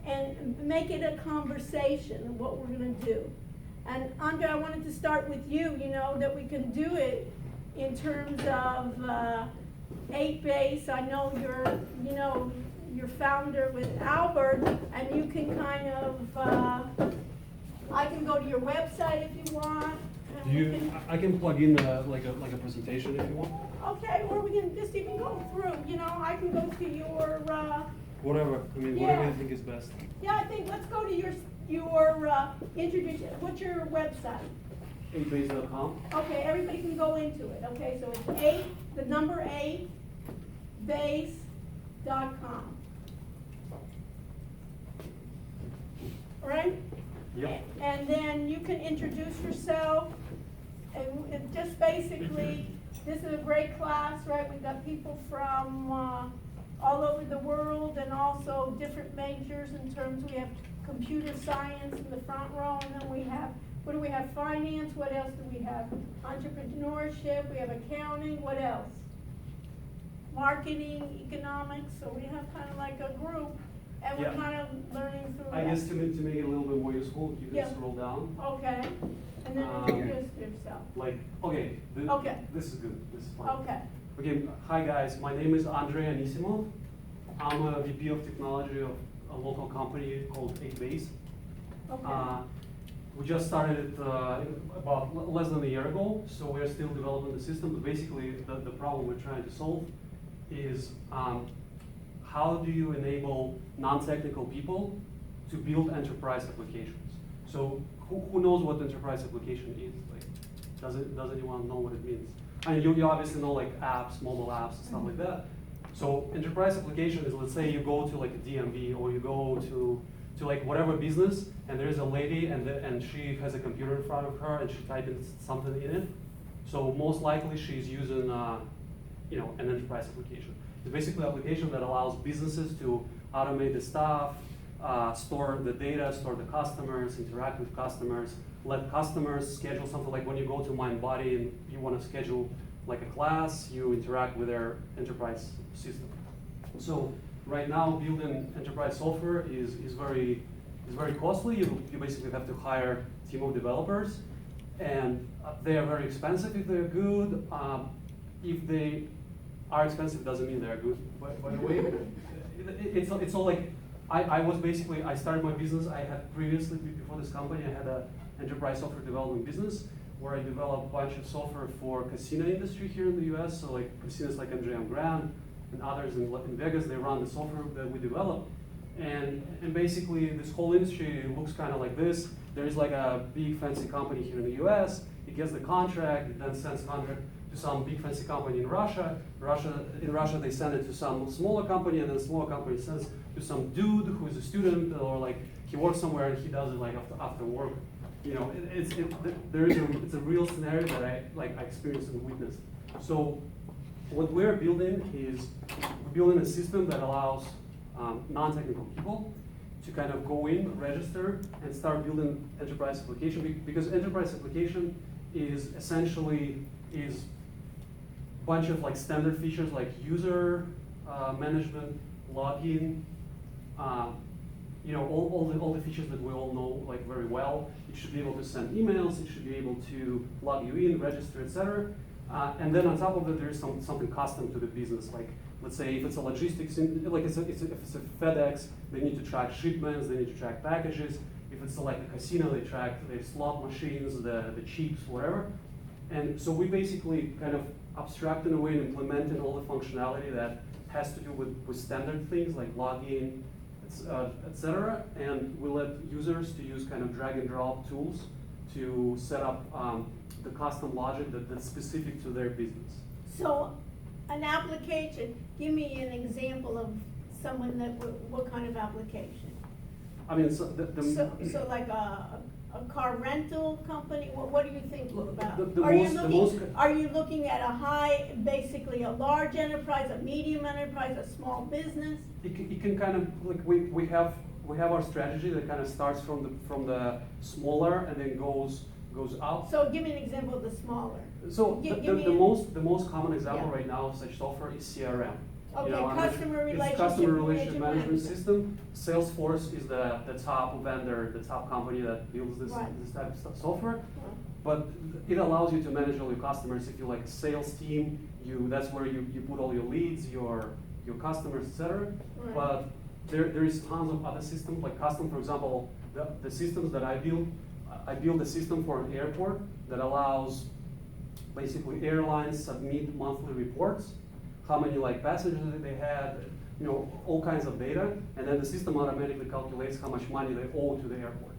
and make it a conversation of what we're going to do. And Andre, I wanted to start with you, that we can do it in terms of 8base. I know you're founder with Albert, and you can kind of, I can go to your website if you want. and I can plug in like a presentation if you want. Okay, or we can just even go through, I can go to your, Whatever. I mean, Yeah. whatever you think is best. yeah, I think, let's go to your introduce, what's your website? 8base.com. Okay, everybody can go into it, okay, so it's 8, the number 8, base.com. All right? Yep. And then you can introduce yourself, and just basically, this is a great class, right? We've got people from all over the world, and also different majors in terms, we have computer science in the front row, and then we have, what do we have, finance, what else do we have? Entrepreneurship, we have accounting, what else? Marketing, economics, so we have kind of like a group, and we're Yeah. kind of learning through I that. guess to make it a little bit more useful, you can Yeah. scroll down. Okay, and then introduce yourself. Like, okay. Okay. This is good. This is fine. Okay, Okay, hi guys, my name is Andre Anisimov. I'm a VP of technology of a local company called 8base. okay, We just started it about less than a year ago, so we're still developing the system, but basically the problem we're trying to solve is how do you enable non-technical people to build enterprise applications? So who knows what enterprise application is? Like, does anyone know what it means? I mean, you obviously know like apps, mobile apps, and stuff like that. So enterprise application is, let's say you go to like a DMV, or you go to like whatever business, and there is a lady, and she has a computer in front of her, and she types something in it. So most likely she's using an enterprise application. It's basically an application that allows businesses to automate the stuff, store the data, store the customers, interact with customers, let customers schedule something. Like when you go to MindBody and you want to schedule like a class, you interact with their enterprise system. So right now, building enterprise software is very costly. You basically have to hire a team of developers, and they are very expensive if they're good. If they are expensive, doesn't mean they're good. By the way, it's all like I started my business. I had previously, before this company, I had an enterprise software development business where I developed a bunch of software for casino industry here in the US. So like casinos like MGM Grand and others in Vegas, they run the software that we develop. And basically this whole industry looks kind of like this. There is like a big fancy company here in the US, it gets the contract, it then sends contract to some big fancy company in Russia. In Russia they send it to some smaller company, and then smaller company sends to some dude who is a student, or like he works somewhere and he does it like after work. It's a real scenario that I experienced and witnessed. So what we're building is we're building a system that allows non-technical people to kind of go in, register, and start building enterprise application, because enterprise application is essentially is bunch of like standard features like user management, login, all the features that we all know like very well. It should be able to send emails, it should be able to log you in, register, etc. And then on top of it, there is something custom to the business. Like, let's say if it's a logistics, if it's a FedEx, they need to track shipments, they need to track packages. If it's like a casino, they track the slot machines, the chips, whatever. And so we basically kind of abstract in a way and implementing all the functionality that has to do with standard things like login, etc. And we let users to use kind of drag and drop tools to set up the custom logic that's specific to their business. So, an application, give me an example of someone that, what kind of application? I mean, So like a car rental company, what are you thinking about? the Are you most- the looking, most- are you looking at basically a large enterprise, a medium enterprise, a small business? it can kind of like we have our strategy that kind of starts from the smaller and then goes up. So give me an example of the smaller. So Give the me most common example Yeah. right now of such software is CRM. Okay, and customer it's relationship customer relationship management. management system. Salesforce is the top vendor, the top company that builds this Right. this type of software. But it allows you to manage all your customers. If you like a sales team, that's where you put all your leads, your customers, etc. Right. But there is tons of other systems, like custom, for example, the systems that I built a system for an airport that allows basically airlines submit monthly reports, how many like passengers that they had, all kinds of data, and then the system automatically calculates how much money they owe to the airport.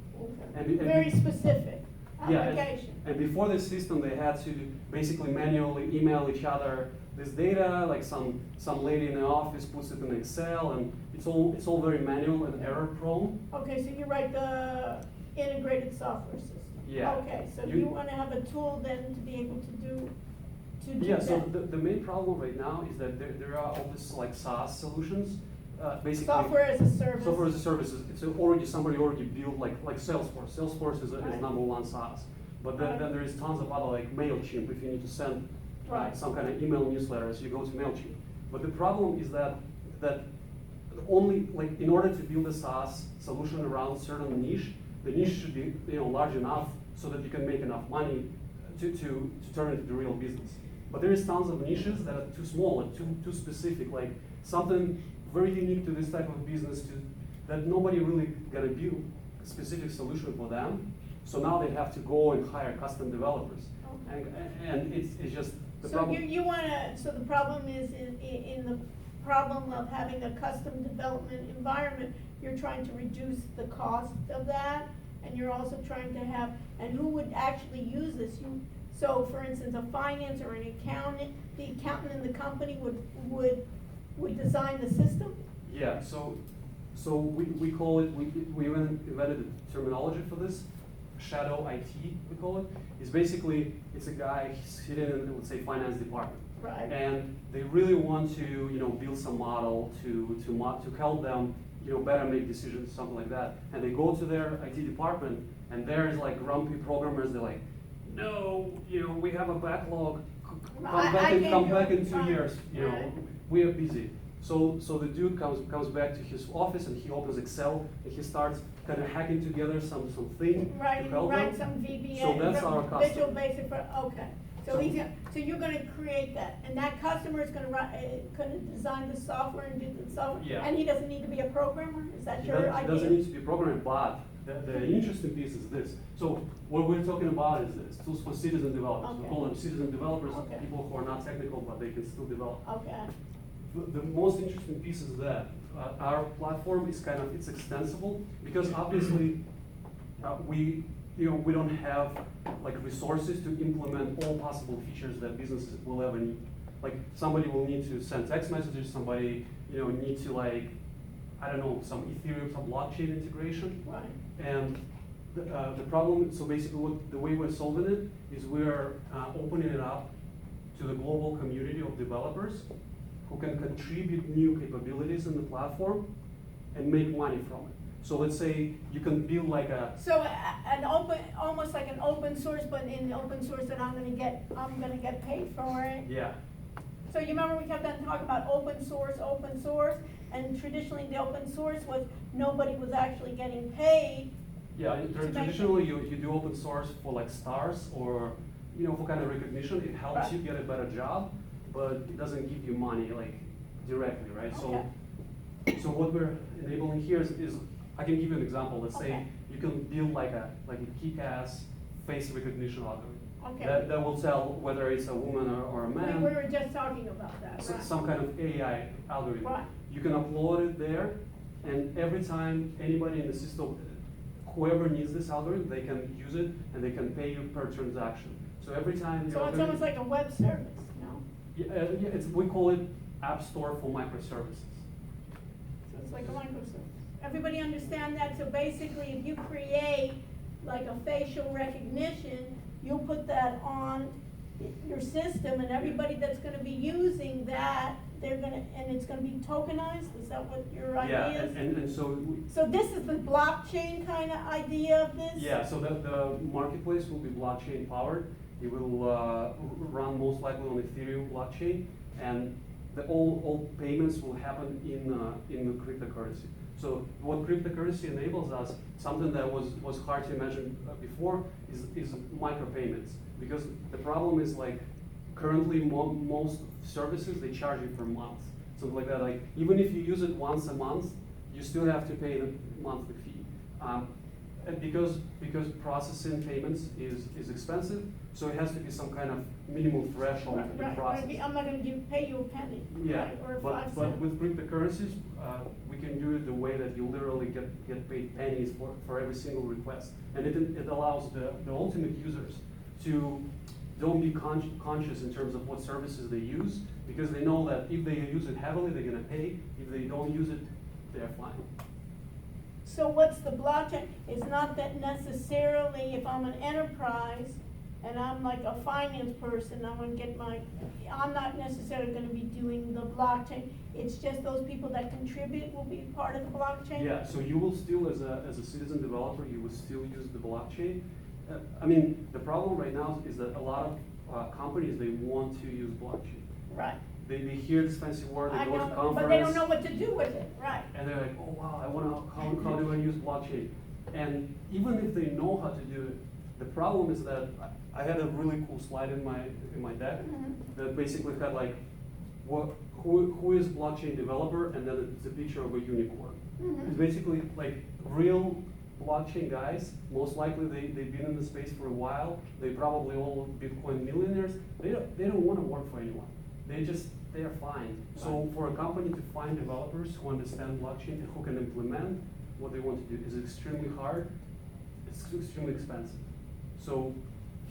Okay. Very specific Yeah, application. and before this system, they had to basically manually email each other this data, like some lady in the office puts it in Excel, and it's all very manual and error prone. Okay, so you write the integrated software system. Yeah. Okay, so You- you wanna have a tool then to be able to do Yeah, that. so the main problem right now is that there are all these like SaaS solutions, basically. Software as a service. Software as a service, somebody already built like Salesforce. Salesforce is Right. number one SaaS. But Right. then there is tons of other like MailChimp, if you need to send Right. some kind of email newsletters, you go to MailChimp. But the problem is that only like in order to build a SaaS solution around certain niche, the niche should be large enough so that you can make enough money to turn it into real business. But there is tons of niches that are too small and too specific, like something very unique to this type of business that nobody really gonna build a specific solution for them. So now they have to go and hire custom developers. Okay. And it's just the So problem. you wanna, so the problem is in the problem of having a custom development environment, you're trying to reduce the cost of that, and you're also trying to have, and who would actually use this? So for instance, a finance or an accountant, the accountant in the company would design the system? Yeah, so we call it, we invented a terminology for this, shadow IT, we call it. It's a guy sitting in, let's say, finance department. Right. And they really want to, build some model to help them, better make decisions, something like that. And they go to their IT department, and there's like grumpy programmers, they're like, no, we have a backlog, come back in 2 years, Right. we are busy. So the dude comes back to his office and he opens Excel and he starts kind of hacking together something Right, to help write them. some VBA. So that's our custom. Visual Basic, okay. So you're gonna create that, and that customer is gonna design the software and do the software? Yeah. And he doesn't need to be a programmer? Is that your He idea? doesn't need to be programmed, but the interesting piece is this. So what we're talking about is this, tools for citizen developers. We Okay. call them citizen developers, Okay. people who are not technical, but they can still develop. Okay, The most interesting piece is that our platform is it's extensible, because obviously we don't have like resources to implement all possible features that businesses will ever need. Like somebody will need to send text messages, somebody need to some Ethereum, some blockchain integration. right. And the problem, so basically the way we're solving it is we're opening it up to the global community of developers who can contribute new capabilities in the platform and make money from it. So let's say you can build like a, So an open, almost like an open source, but in open source that I'm gonna get paid for it. yeah, So you remember we kept on talking about open source, and traditionally the open source was, nobody was actually getting paid. yeah, make it- traditionally you do open source for like stars or, you know, for kind of recognition, it helps Right. you get a better job, but it doesn't give you money like directly, right? So what we're enabling here is I can give you an example. Let's say Okay. you can build like a kick-ass face recognition algorithm. Okay. That will tell whether it's a woman or a man. We were just talking about that, right? Some kind of AI algorithm. Right. You can upload it there, and every time anybody in the system, whoever needs this algorithm, they can use it and they can pay you per transaction. So every time the So it's almost like a web service, no? yeah, we call it App Store for microservices. So it's like a microservice. Everybody understand that? So basically, if you create like a facial recognition, you'll put that on your system, and everybody that's gonna be using that, and it's gonna be tokenized? Is that what your Yeah, idea is? and so So this is the blockchain kind of idea of this? yeah, so the marketplace will be blockchain powered. It will run most likely on Ethereum blockchain, and all payments will happen in the cryptocurrency. So what cryptocurrency enables us, something that was hard to imagine before, is micropayments. Because the problem is like currently most services, they charge you per month. Something like that, like even if you use it once a month, you still have to pay the monthly fee. And because processing payments is expensive, so it has to be some kind of minimum threshold to be Right, processed. I'm not gonna pay you a penny, Yeah, right, or but 5 cents. with cryptocurrencies, we can do it the way that you literally get paid pennies for every single request. And it allows the ultimate users to don't be conscious in terms of what services they use, because they know that if they use it heavily, they're gonna pay. If they don't use it, they're fine. So what's the blockchain? It's not that necessarily if I'm an enterprise and I'm like a finance person, I'm not necessarily gonna be doing the blockchain. It's just those people that contribute will be part of the blockchain? Yeah, so you will still, as a citizen developer, you will still use the blockchain. I mean, the problem right now is that a lot of companies, they want to use blockchain. Right. They hear this fancy word, I they go to know, conference. but they don't know what to do with it, right? And they're like, oh wow, how do I use blockchain? And even if they know how to do it, the problem is that I had a really cool slide in my deck Mhm. that basically had like, who is blockchain developer, and then it's a picture of a unicorn. Mhm. It's basically like real blockchain guys, most likely they've been in the space for a while, they probably all Bitcoin millionaires, they don't want to work for anyone. They are fine. So for a company to find developers who understand blockchain and who can implement what they want to do is extremely hard, it's extremely expensive. So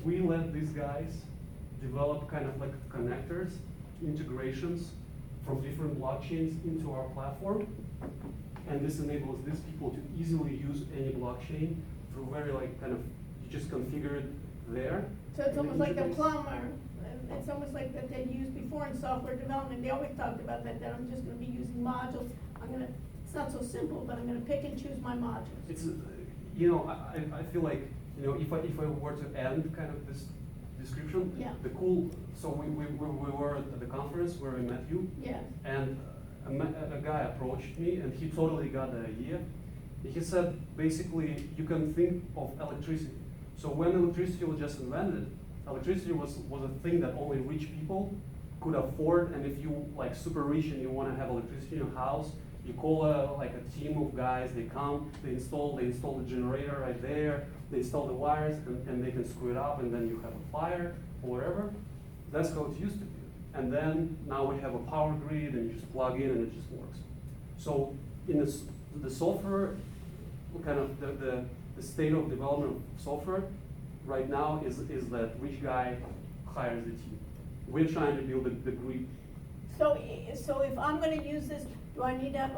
we let these guys develop kind of like connectors, integrations from different blockchains into our platform. And this enables these people to easily use any blockchain through very like kind of, you just configure it there. So it's in almost like the interface. plumber, it's almost like that they used before in software development, they always talked about that I'm just gonna be using modules. It's not so simple, but I'm gonna pick and choose my modules. It's, you know, I feel like, you know, if I were to end kind of this description, Yeah. so we were at the conference where I met you, Yes. and a guy approached me and he totally got the idea. He said, basically, you can think of electricity. So when electricity was just invented, electricity was a thing that only rich people could afford, and if you like super rich and you want to have electricity in your house, you call like a team of guys, they come, they install the generator right there, they install the wires, and they can screw it up, and then you have a fire or whatever. That's how it used to be. And then now we have a power grid, and you just plug in and it just works. So in the software, kind of the state of development of software right now is that rich guy hires the team. We're trying to build the grid. So if I'm gonna use this, do I need to have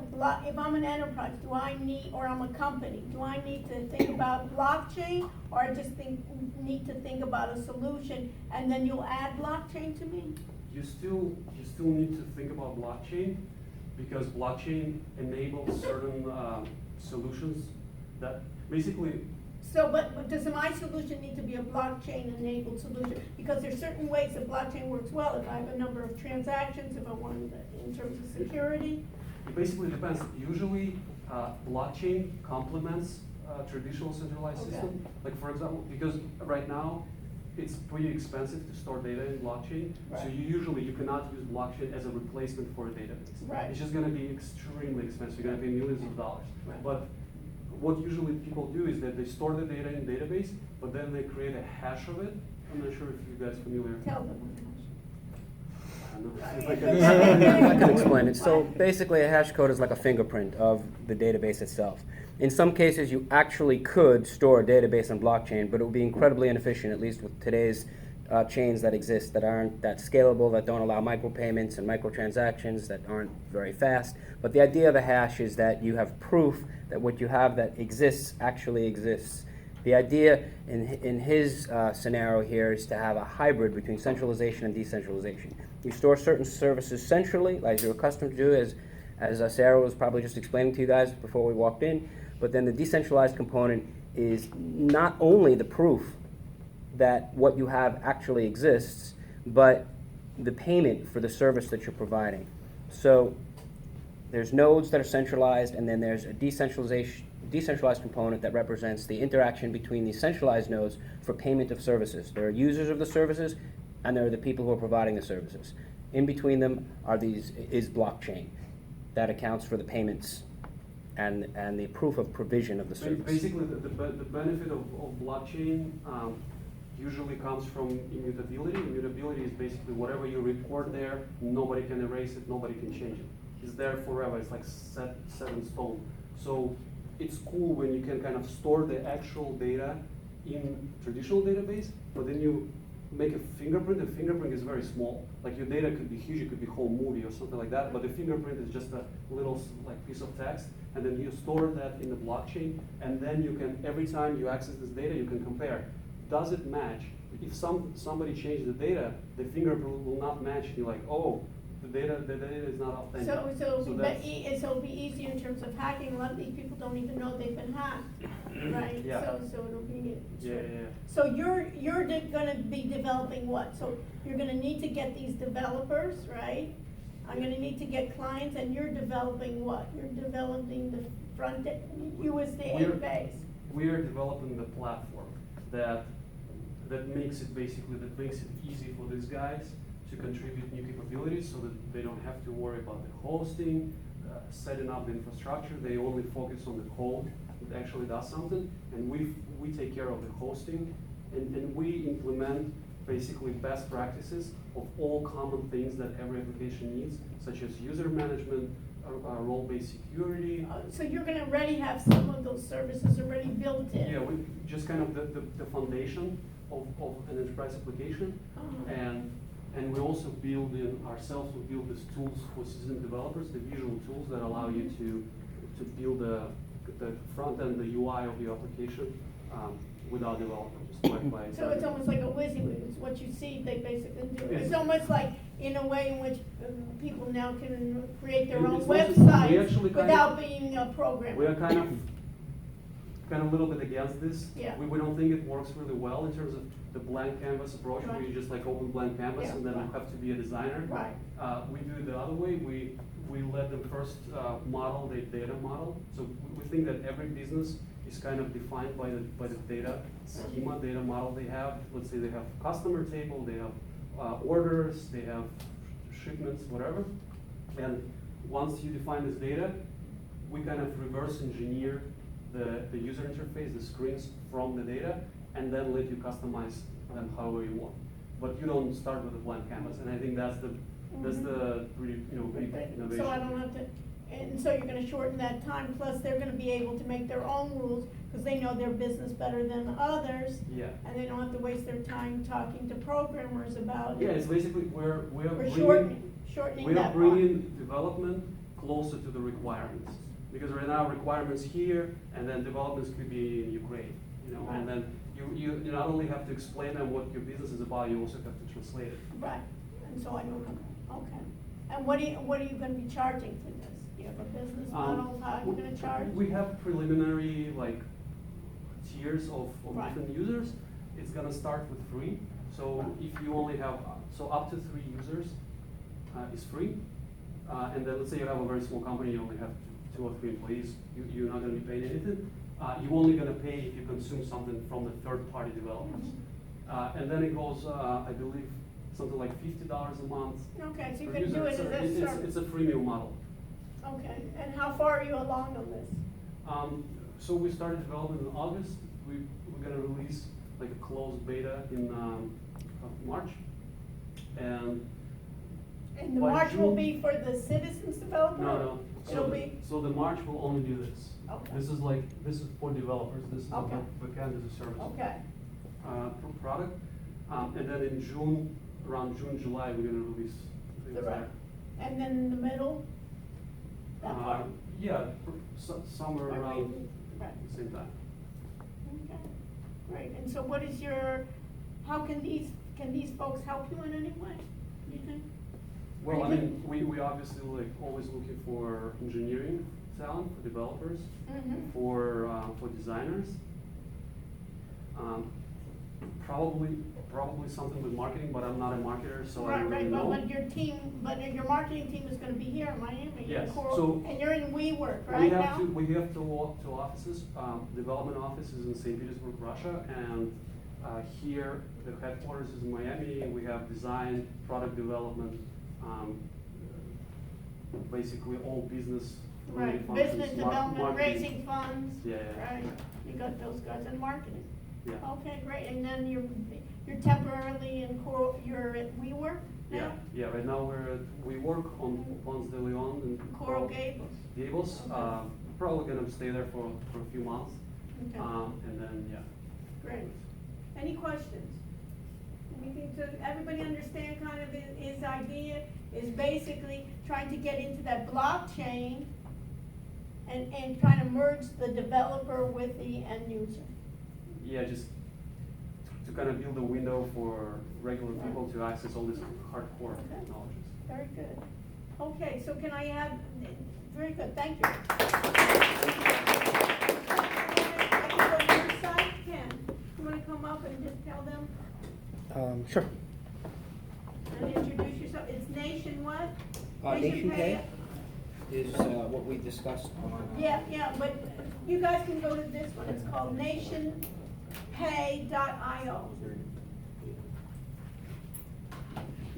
if I'm an enterprise, or I'm a company, do I need to think about blockchain, or I just need to think about a solution, and then you'll add blockchain to me? You still need to think about blockchain, because blockchain enables solutions that basically, So, but does my solution need to be a blockchain-enabled solution? Because there's certain ways that blockchain works well, if I have a number of transactions, if I want, in terms of security. it basically depends. Usually, blockchain complements traditional centralized Okay. system. Like for example, because right now, it's pretty expensive to store data in blockchain. So Right. you cannot use blockchain as a replacement for a database. Right. It's just gonna be extremely expensive. You're gonna pay millions of dollars. Right. But what usually people do is that they store the data in database, but then they create a hash of it. I'm not sure if you guys familiar. Tell them. I don't know. Right. If I can- I can explain it. So basically, a hash code is like a fingerprint of the database itself. In some cases, you actually could store a database on blockchain, but it would be incredibly inefficient, at least with today's chains that exist that aren't that scalable, that don't allow micropayments and microtransactions, that aren't very fast. But the idea of a hash is that you have proof that what you have that exists actually exists. The idea in his scenario here is to have a hybrid between centralization and decentralization. You store certain services centrally, as you're accustomed to do, as Sarah was probably just explaining to you guys before we walked in. But then the decentralized component is not only the proof that what you have actually exists, but the payment for the service that you're providing. So there's nodes that are centralized, and then there's a decentralized component that represents the interaction between these centralized nodes for payment of services. There are users of the services, and there are the people who are providing the services. In between them is blockchain that accounts for the payments and the proof of provision of the service. Basically, the benefit of blockchain usually comes from immutability. Immutability is basically whatever you record there, nobody can erase it, nobody can change it. It's there forever. It's like set in stone. So it's cool when you can kind of store the actual data in traditional database, but then you make a fingerprint. The fingerprint is very small. Like your data could be huge, it could be a whole movie or something like that, but the fingerprint is just a little like piece of text, and then you store that in the blockchain, and then you can, every time you access this data, you can compare. Does it match? If somebody changed the data, the fingerprint will not match, and you're like, oh, the data is not authentic. So that's- it'll be easier in terms of hacking. A lot of these people don't even know they've been hacked, right? Yeah. So it'll be. Yeah. So you're gonna be developing what? So you're gonna need to get these developers, right? I'm gonna need to get clients, and you're developing what? You're developing the front end, you as the We're- base. We are developing the platform that makes it easy for these guys to contribute new capabilities so that they don't have to worry about the hosting, setting up the infrastructure. They only focus on the code that actually does something, and we take care of the hosting, and we implement basically best practices of all common things that every application needs, such as user management, role-based security. So you're gonna already have some of those services already built in? Yeah, we just kind of the foundation of an enterprise application, Uh-huh. and we also build in ourselves. We build these tools for system developers, the visual tools that allow you to build the front end, the UI of the application without development, just by. So it's almost like a WYSIWYG, it's what you see, they basically do. It's- It's almost like, in a way in which people now can create their own It's also- we websites actually kind without of- being a programmer. We are kind of a little bit against this. Yeah. We don't think it works really well in terms of the blank canvas approach, where Right. you just like open blank canvas Yeah, and then you right. have to be a designer. Right. We do it the other way. We let them first model the data model. So we think that every business is kind of defined by the data schema, data model they have. Let's say they have customer table, they have orders, they have shipments, whatever. And once you define this data, we kind of reverse engineer the user interface, the screens from the data, and then let you customize them however you want. But you don't start with a blank canvas, and I think that's the pretty, big innovation. So I don't have to, and so you're gonna shorten that time, plus they're gonna be able to make their own rules, because they know their business better than others. Yeah. And they don't have to waste their time talking to programmers about it. Yeah, it's basically we're We're shortening we are that part. bringing development closer to the requirements. Because right now requirements here, and then developments could be in Ukraine, and then you not only have to explain them what your business is about, you also have to translate it. Right, and so I don't know, okay. And what are you gonna be charging for this? Do you have a business model, how you're gonna charge? We have preliminary, like, tiers of Right. different users. It's gonna start with free, so if you only have, so up to 3 users is free. And then let's say you have a very small company, you only have 2 or 3 employees, you're not gonna be paying anything. You're only gonna pay if you consume something from the third-party developers. And then it goes, I believe, something like $50 a month. Okay, so you per can user. do it as a service. It's a freemium model. Okay, and how far are you along on this? So we started development in August. We're gonna release like a closed beta in March. And And the by March will June- be for the citizens developer? no. It'll be, So the March will only do this. Okay. This is for developers. This is Okay. a backend as a service. okay, Product. And then in June, around June, July, we're gonna release things the there. right. And then in the middle? That part? Yeah, somewhere Right, around right. the same time. Okay, great, and so what is your, how can these folks help you in any way, do you think? Well, I mean, we obviously like always looking for engineering talent, for developers, Mhm. for designers. Probably something with marketing, but I'm not a marketer, so I Right, don't really right, know. but your marketing team is gonna be here in Miami. in Yes, Coral- so- And you're in WeWork, We right have now? we have two offices. Development office is in St. Petersburg, Russia, and here the headquarters is in Miami. We have design, product development, basically all business related Right, functions. business development, marketing. raising funds. Yeah, yeah. Right, you got those guys in marketing. Yeah. Okay, great, and then you're temporarily in Coral, you're at WeWork now? Yeah. Right now we work on Ponce de Leon and Coral Gables? Gables. Okay. Probably gonna stay there for a few months, Okay, and then yeah. great. Any questions? Anything to, everybody understand kind of his idea is basically trying to get into that blockchain and trying to merge the developer with the end user. Yeah, just to kind of build a window for regular people to access all these hardcore Okay. technologies. Very good. Okay, so can I have, very good, thank you. Ken, you wanna come up and just tell them Sure. and introduce yourself? It's Nation what? Nation Pay is what we discussed on. Yeah, but you guys can go to this one, it's called nationpay.io.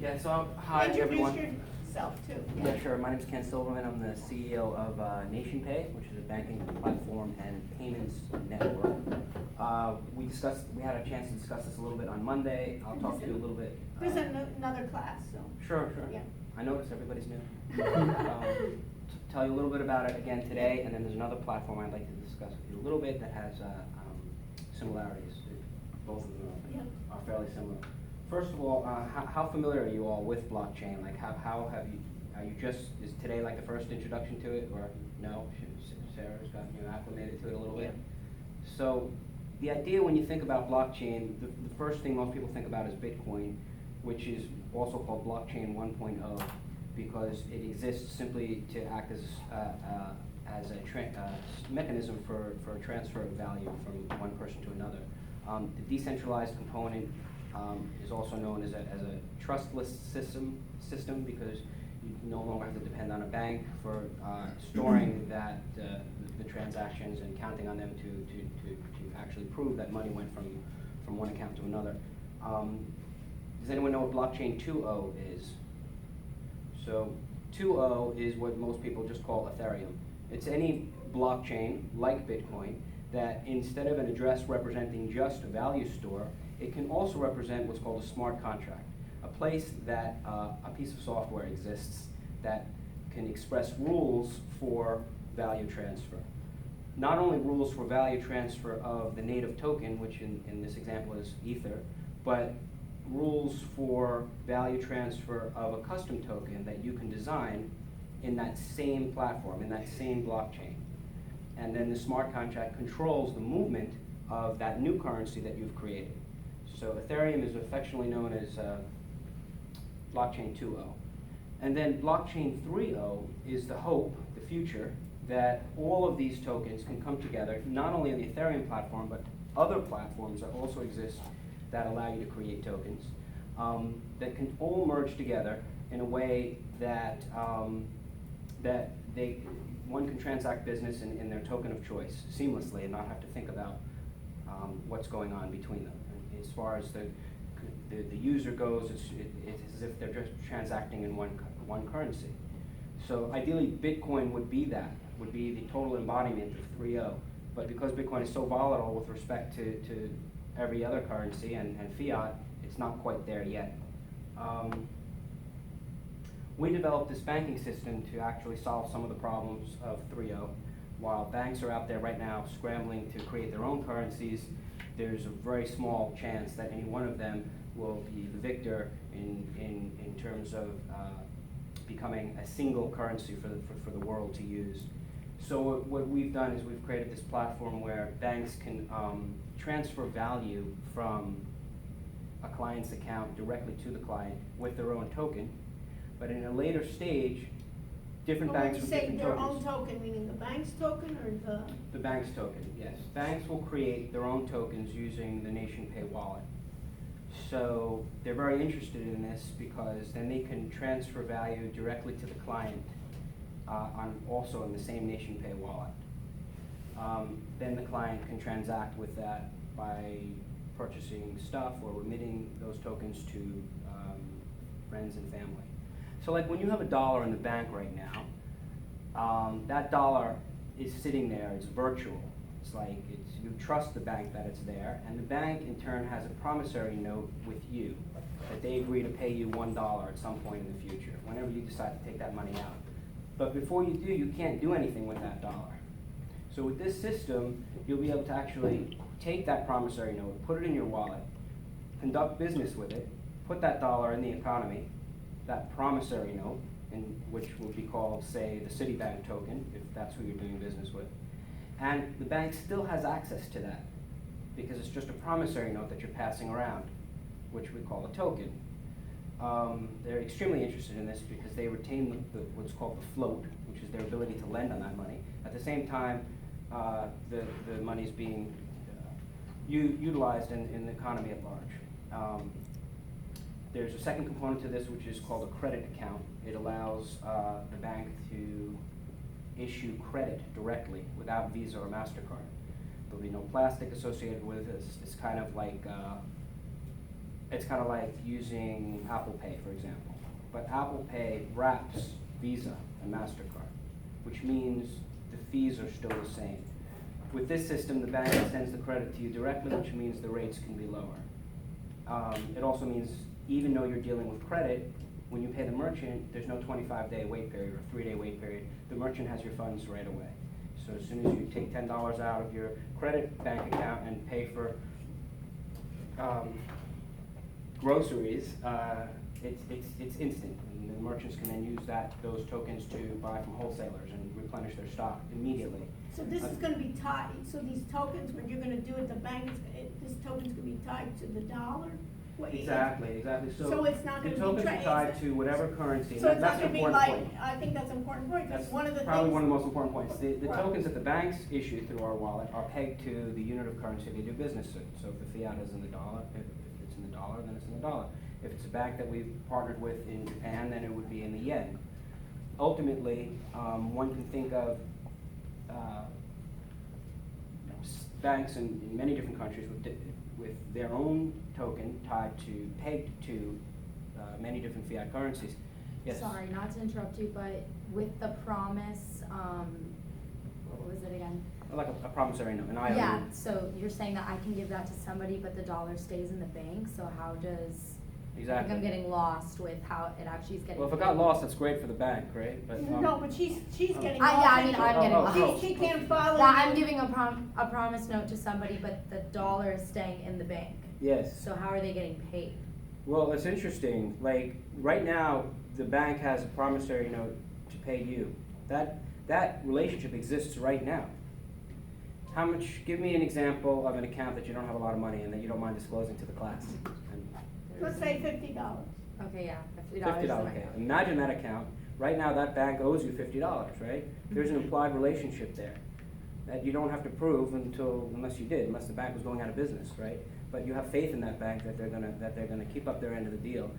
Yeah, so hi everyone. Introduce yourself too. Yeah, sure. My name is Ken Silverman. I'm the CEO of NationPay, which is a banking platform and payments network. We had a chance to discuss this a little bit on Monday. I'll talk to you a little bit. There's another class, so. Sure. Yeah. I noticed everybody's new. Tell you a little bit about it again today, and then there's another platform I'd like to discuss with you a little bit that has similarities. Both of them are fairly similar. First of all, how familiar are you all with blockchain? Like, how have you? Are you just is today like the first introduction to it, or no? Sarah's gotten you acclimated to it a little bit. So, the idea when you think about blockchain, the first thing most people think about is Bitcoin, which is also called blockchain 1.0, because it exists simply to act as a mechanism for a transfer of value from one person to another. The decentralized component is also known as a trustless system because you no longer have to depend on a bank for storing the transactions and counting on them to actually prove that money went from one account to another. Does anyone know what blockchain 2.0 is? So 2.0 is what most people just call Ethereum. It's any blockchain like Bitcoin that instead of an address representing just a value store, it can also represent what's called a smart contract, a place that a piece of software exists that can express rules for value transfer. Not only rules for value transfer of the native token, which in this example is Ether, but rules for value transfer of a custom token that you can design in that same platform, in that same blockchain. And then the smart contract controls the movement of that new currency that you've created. So Ethereum is affectionately known as blockchain 2.0. And then blockchain 3.0 is the hope, the future, that all of these tokens can come together, not only on the Ethereum platform, but other platforms that also exist that allow you to create tokens, that can all merge together in a way that, one can transact business in their token of choice seamlessly and not have to think about what's going on between them. And as far as the user goes, it's as if they're just transacting in one currency. So ideally, Bitcoin would be the total embodiment of 3.0. But because Bitcoin is so volatile with respect to every other currency and fiat, it's not quite there yet. We developed this banking system to actually solve some of the problems of 3.0. While banks are out there right now scrambling to create their own currencies, there's a very small chance that any one of them will be the victor in terms of becoming a single currency for the world to use. So what we've done is we've created this platform where banks can transfer value from a client's account directly to the client with their own token. But in a later stage, different But when banks you with say different their tokens. own token, meaning the bank's token or The bank's token, yes. Banks will create their own tokens using the NationPay wallet. So they're very interested in this because then they can transfer value directly to the client also in the same NationPay wallet. Then the client can transact with that by purchasing stuff or remitting those tokens to friends and family. So like when you have $1 in the bank right now, that dollar is sitting there, it's virtual. It's like you trust the bank that it's there, and the bank in turn has a promissory note with you that they agree to pay you $1 at some point in the future, whenever you decide to take that money out. But before you do, you can't do anything with that dollar. So with this system, you'll be able to actually take that promissory note, put it in your wallet, conduct business with it, put that dollar in the economy, that promissory note, which would be called, say, the Citibank token, if that's who you're doing business with. And the bank still has access to that because it's just a promissory note that you're passing around, which we call a token. They're extremely interested in this because they retain what's called the float, which is their ability to lend on that money. At the same time, the money is being utilized in the economy at large. There's a second component to this, which is called a credit account. It allows the bank to issue credit directly without Visa or MasterCard. There'll be no plastic associated with it. It's kind of like using Apple Pay, for example. But Apple Pay wraps Visa and MasterCard, which means the fees are still the same. With this system, the bank sends the credit to you directly, which means the rates can be lower. It also means even though you're dealing with credit, when you pay the merchant, there's no 25-day wait period or 3-day wait period. The merchant has your funds right away. So as soon as you take $10 out of your credit bank account and pay for groceries, it's instant. And the merchants can then use those tokens to buy from wholesalers and replenish their stock immediately. so this is gonna be tied, so these tokens, when you're gonna do it, the bank, this token's gonna be tied to the dollar? What you- Exactly. So it's not the gonna be tokens are tied to whatever currency. So it's That's not an gonna be important like, point. I think that's an important point, because That's one of the things. probably one of the most important points. The Right. tokens that the banks issue through our wallet are pegged to the unit of currency they do business in. So if the fiat is in the dollar, if it's in the dollar, then it's in the dollar. If it's a bank that we've partnered with in Japan, then it would be in the yen. Ultimately, one can think of banks in many different countries with their own token pegged to many different fiat currencies. Yes? Sorry, not to interrupt you, but with the promise, what was it again? Like a promissory note, an IOU. Yeah, so you're saying that I can give that to somebody, but the dollar stays in the bank, so how does? I Exactly. think I'm getting lost with how it actually is getting. Well, if it got lost, that's great for the bank, right? But No, but she's getting. Yeah, I mean, lost. I'm getting lost. She can't follow. That you. I'm giving a promise note to somebody, but the dollar is staying in the bank. Yes. So how are they getting paid? Well, it's interesting. Like right now, the bank has a promissory note to pay you. That relationship exists right now. How much? Give me an example of an account that you don't have a lot of money in that you don't mind disclosing to the class. Let's say $50. Okay, yeah, $50. $50. Okay. Imagine that account Right now, that bank owes you $50, right? There's an implied relationship there that you don't have to prove unless you did, unless the bank was going out of business, right? But you have faith in that bank that they're gonna keep up their end of the deal.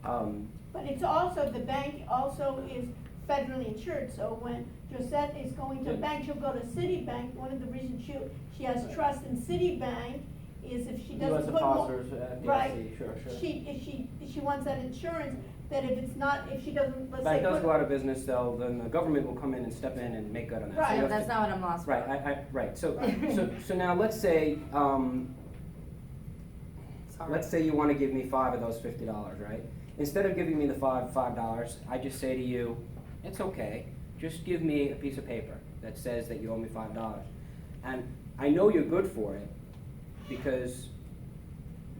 But it's also, the bank also is federally insured, so when Josette is going to a bank, she'll go to Citibank. One of the reasons she has trust in Citibank is if she US doesn't put more. depositors, FDIC, Right. sure. If she wants that insurance, that if it's not, if she doesn't, let's say. Bank does put- go out of business, then the government will come in and step in and make good on that. So Right. you Yeah, have that's to- not what I'm lost for. Right, right, so now let's say, Sorry. let's say you wanna give me 5 of those $50, right? Instead of giving me the $5, I just say to you, it's okay, just give me a piece of paper that says that you owe me $5. And I know you're good for it, because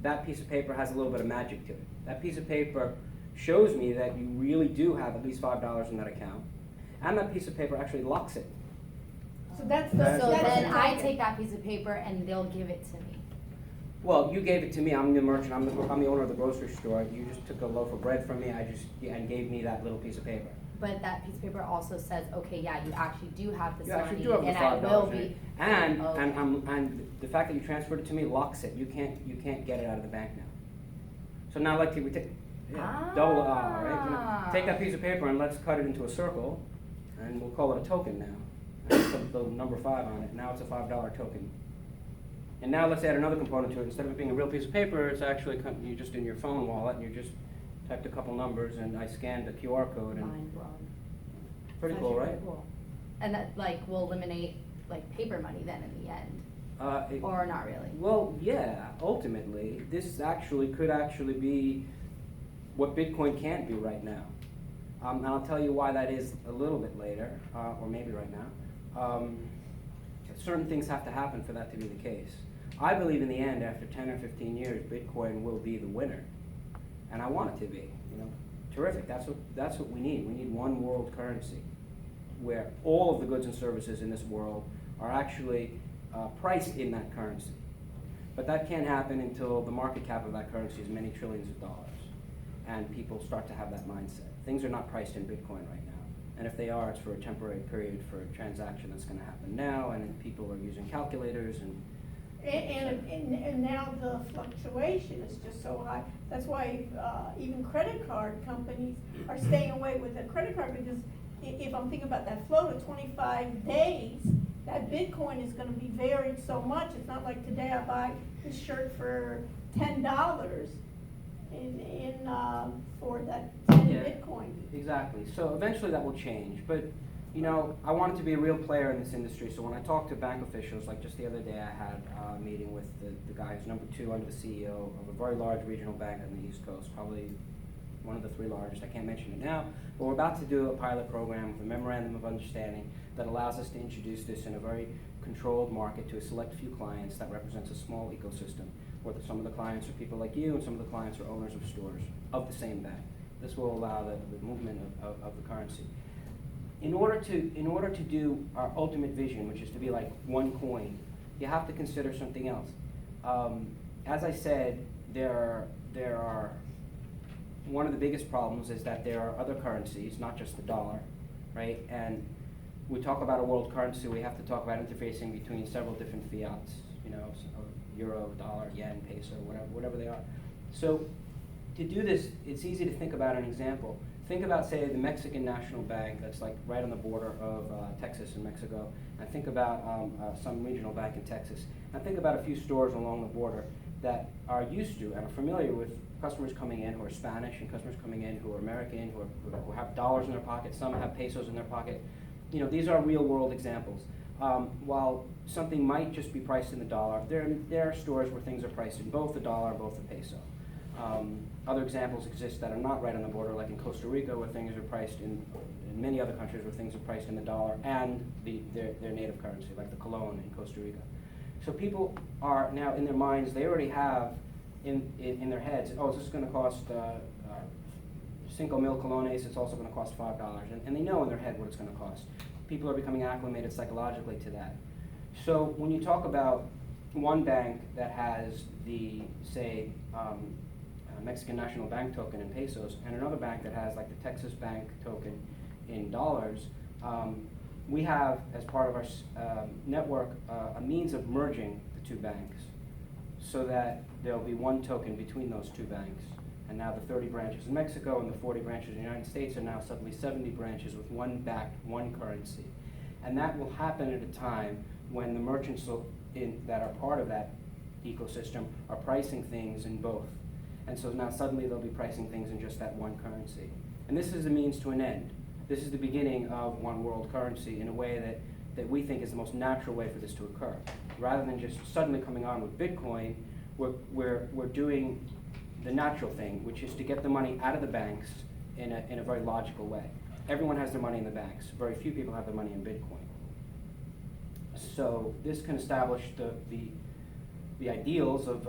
that piece of paper has a little bit of magic to it. That piece of paper shows me that you really do have at least $5 in that account, and that piece of paper actually locks it. So that's the. That's So that's then the I token. take that piece of paper and they'll give it to me. Well, you gave it to me, I'm the merchant, I'm the owner of the grocery store, you just took a loaf of bread from me, and gave me that little piece of paper. But that piece of paper also says, okay, yeah, you actually do have this You money, actually do have the and I will $5 in be. it. And, Okay. and the fact that you transferred it to me locks it, you can't get it out of the bank now. So now we take, double R, right? Ah. Take that piece of paper and let's cut it into a circle, and we'll call it a token now. And put the number 5 on it, now it's a $5 token. And now let's add another component to it, instead of it being a real piece of paper, it's actually, you just in your phone wallet, and you just typed a couple numbers, and I scanned the QR code, and Mind blown. pretty It's cool, actually right? pretty cool. And that will eliminate paper money then in the end, It- or not really? Well, yeah, ultimately, this could actually be what Bitcoin can't do right now. And I'll tell you why that is a little bit later, or maybe right now. Certain things have to happen for that to be the case. I believe in the end, after 10 or 15 years, Bitcoin will be the winner. And I want it to be, terrific, that's what we need. We need one world currency, where all of the goods and services in this world are actually priced in that currency. But that can't happen until the market cap of that currency is many trillions of dollars, and people start to have that mindset. Things are not priced in Bitcoin right now, and if they are, it's for a temporary period for a transaction that's going to happen now, and then people are using calculators and. And now the fluctuation is just so high. That's why even credit card companies are staying away with a credit card, because if I'm thinking about that flow to 25 days, that Bitcoin is gonna be varied so much. It's not like today I buy this shirt for $10 for that 10 Yeah. Bitcoin. Exactly. So eventually that will change. But, I wanted to be a real player in this industry. So when I talk to bank officials, like just the other day I had a meeting with the guy who's number 2 under the CEO of a very large regional bank on the East Coast, probably one of the 3 largest. I can't mention it now. But we're about to do a pilot program with a memorandum of understanding that allows us to introduce this in a very controlled market to a select few clients that represents a small ecosystem, where some of the clients are people like you and some of the clients are owners of stores of the same bank. This will allow the movement of the currency. In order to do our ultimate vision, which is to be like one coin, you have to consider something else. As I said, there are one of the biggest problems is that there are other currencies, not just the dollar, right? And we talk about a world currency, we have to talk about interfacing between several different fiats, euro, dollar, yen, peso, whatever they are. So to do this, it's easy to think about an example. Think about, say, the Mexican National Bank that's like right on the border of Texas and Mexico, and think about some regional bank in Texas, and think about a few stores along the border that are used to and are familiar with customers coming in who are Spanish and customers coming in who are American, who have dollars in their pocket, some have pesos in their pocket. These are real world examples. While something might just be priced in the dollar, there are stores where things are priced in both the dollar and both the peso. Other examples exist that are not right on the border, like in Costa Rica, where things are priced in many other countries where things are priced in the dollar and their native currency, like the colon in Costa Rica. So people are now in their minds, they already have in their heads, this is going to cost 5 mil colones, it's also going to cost $5, and they know in their head what it's going to cost. People are becoming acclimated psychologically to that. So when you talk about one bank that has the, say, Mexican National Bank token in pesos, and another bank that has like the Texas Bank token in dollars, we have, as part of our network, a means of merging the two banks so that there'll be one token between those two banks. And now the 30 branches in Mexico and the 40 branches in the United States are now suddenly 70 branches with one currency. And that will happen at a time when the merchants that are part of that ecosystem are pricing things in both. And so now suddenly they'll be pricing things in just that one currency. And this is a means to an end. This is the beginning of one world currency in a way that we think is the most natural way for this to occur. Rather than just suddenly coming on with Bitcoin, we're doing the natural thing, which is to get the money out of the banks in a very logical way. Everyone has their money in the banks. Very few people have their money in Bitcoin. So this can establish the ideals of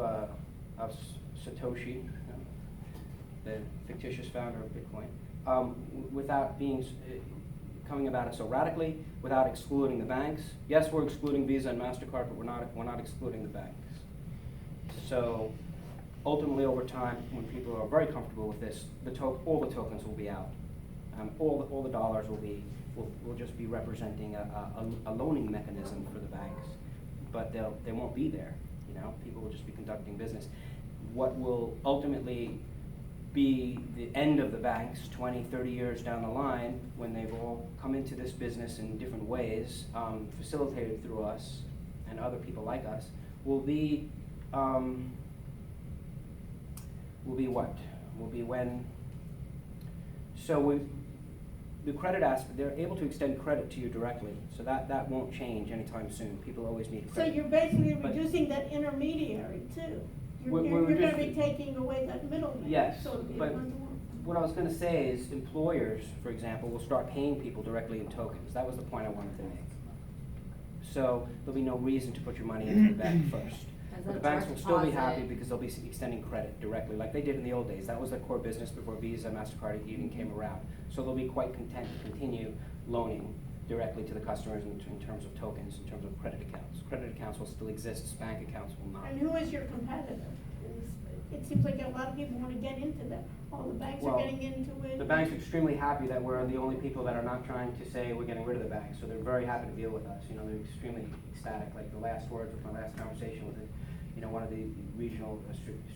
Satoshi, the fictitious founder of Bitcoin, without coming about it so radically, without excluding the banks. Yes, we're excluding Visa and MasterCard, but we're not excluding the banks. So ultimately, over time, when people are very comfortable with this, all the tokens will be out. All the dollars will just be representing a loaning mechanism for the banks, but they won't be there. You know, people will just be conducting business. What will ultimately be the end of the banks 20, 30 years down the line, when they've all come into this business in different ways, facilitated through us and other people like us, will be what? Will be when, the credit aspect, they're able to extend credit to you directly, so that won't change anytime soon. People always need So credit. you're basically But- reducing that intermediary too. We're You're gonna be reducing- taking away that middleman. Yes, So it'll be but one-to-one. what I was gonna say is employers, for example, will start paying people directly in tokens. That was the point I wanted to make. So there'll be no reason to put your money into the bank first. As But a the banks will direct still be deposit. happy because they'll be extending credit directly, like they did in the old days. That was their core business before Visa, MasterCard even came around. So they'll be quite content to continue loaning directly to the customers in terms of tokens, in terms of credit accounts. Credit accounts will still exist, bank accounts will not. And who is your competitor? It seems like a lot of people wanna get into that. All the banks are Well, getting into it. The bank's extremely happy that we're the only people that are not trying to say we're getting rid of the bank, so they're very happy to deal with us. You know, they're extremely ecstatic. Like the last words of my last conversation with one of the regional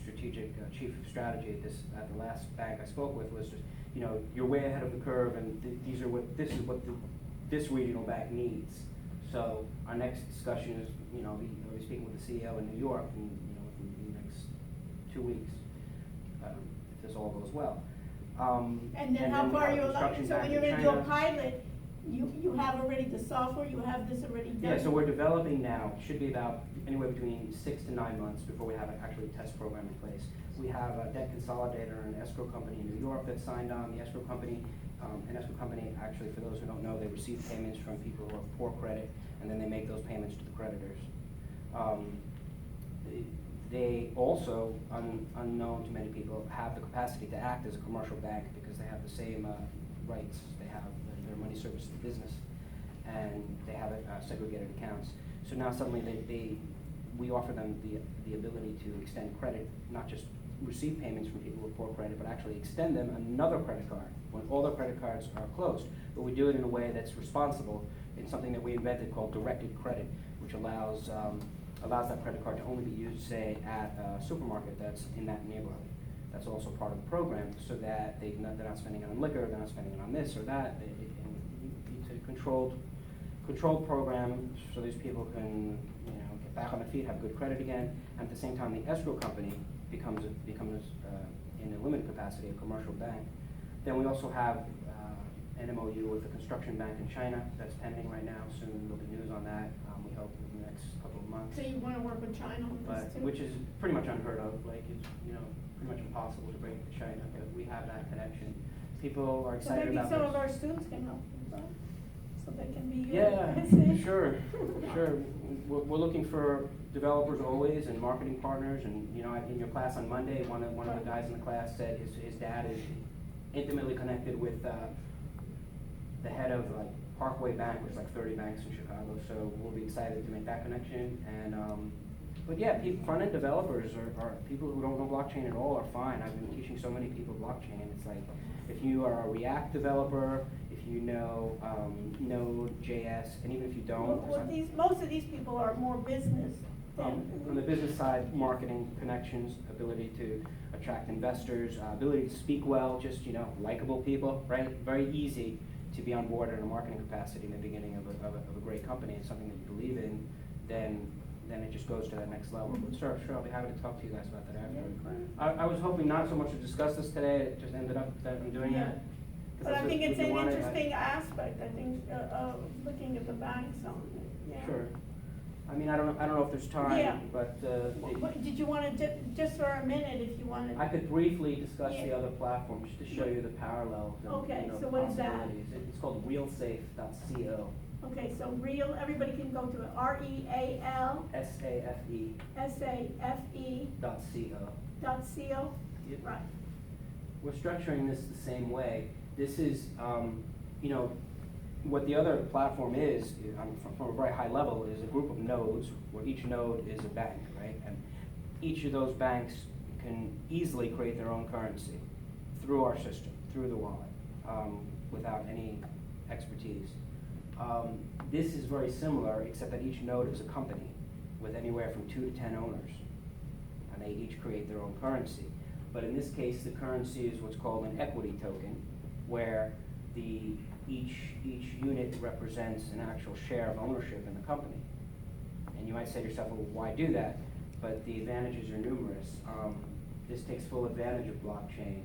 strategic chief of strategy at the last bank I spoke with was just, you're way ahead of the curve, and this is what this regional bank needs. So our next discussion is, I'll be speaking with the CEO in New York in the next 2 weeks, if this all goes well. And then how we far have you a allow, construction so bank when you're in gonna do a China. pilot, you have already the software, you have this already done? Yeah, so we're developing now. It should be about anywhere between 6 to 9 months before we have actually a test program in place. We have a debt consolidator and escrow company in New York that signed on. The escrow company, actually, for those who don't know, they receive payments from people who have poor credit, and then they make those payments to the creditors. They also, unknown to many people, have the capacity to act as a commercial bank because they have the same rights. They have their money services business, and they have segregated accounts. So now suddenly we offer them the ability to extend credit, not just receive payments from people with poor credit, but actually extend them another credit card when all their credit cards are closed. But we do it in a way that's responsible. It's something that we invented called directed credit, which allows that credit card to only be used, say, at a supermarket that's in that neighborhood. That's also part of the program, so that they're not spending it on liquor, they're not spending it on this or that. It's a controlled program, so these people can get back on their feet, have good credit again, and at the same time, the escrow company becomes in a limited capacity a commercial bank. Then we also have an MOU with a construction bank in China that's pending right now. Soon there'll be news on that. We hope in the next couple of months. So you wanna work with China on this too? Which is pretty much unheard of. Like it's pretty much impossible to bring it to China, but we have that connection. People are So excited maybe about some this. of our students can help, right? So they can be. Yeah, sure. We're looking for developers always and marketing partners, and in your class on Monday, one of the guys in the class said his dad is intimately connected with the head of Parkway Bank, which is like 30 banks in Chicago. So we'll be excited to make that connection. And but yeah, front-end developers are people who don't know blockchain at all are fine. I've been teaching so many people blockchain. It's like if you are a React developer, if you know Node.js, and even if you don't, Well, most of these people are more business than. on the business side, marketing, connections, ability to attract investors, ability to speak well, just, likable people, right? Very easy to be on board in a marketing capacity in the beginning of a great company and something that you believe in, then it just goes to that next level. But sure, I'll be happy to talk to you guys about that after. I was hoping not so much to discuss this today, it just ended up that I'm doing that. 'Cause But I that's think what it's you an wanted. interesting aspect, I think, looking at the banks on it, yeah. Sure. I mean, I don't know if there's time, Yeah. but, Did you wanna, just for a minute, if you wanted? I could briefly discuss the Yeah. other platform, just to show you the parallels and, Okay, the so what is that? possibilities. It's called realsafe.co, Okay, so real, everybody can go to it, REAL, SAFE SAFE .co. .co, Yep. right. We're structuring this the same way. This is, what the other platform is, from a very high level, is a group of nodes, where each node is a bank, right? And each of those banks can easily create their own currency through our system, through the wallet, without any expertise. This is very similar, except that each node is a company with anywhere from 2 to 10 owners, and they each create their own currency. But in this case, the currency is what's called an equity token, where each unit represents an actual share of ownership in the company. And you might say to yourself, well, why do that? But the advantages are numerous. This takes full advantage of blockchain.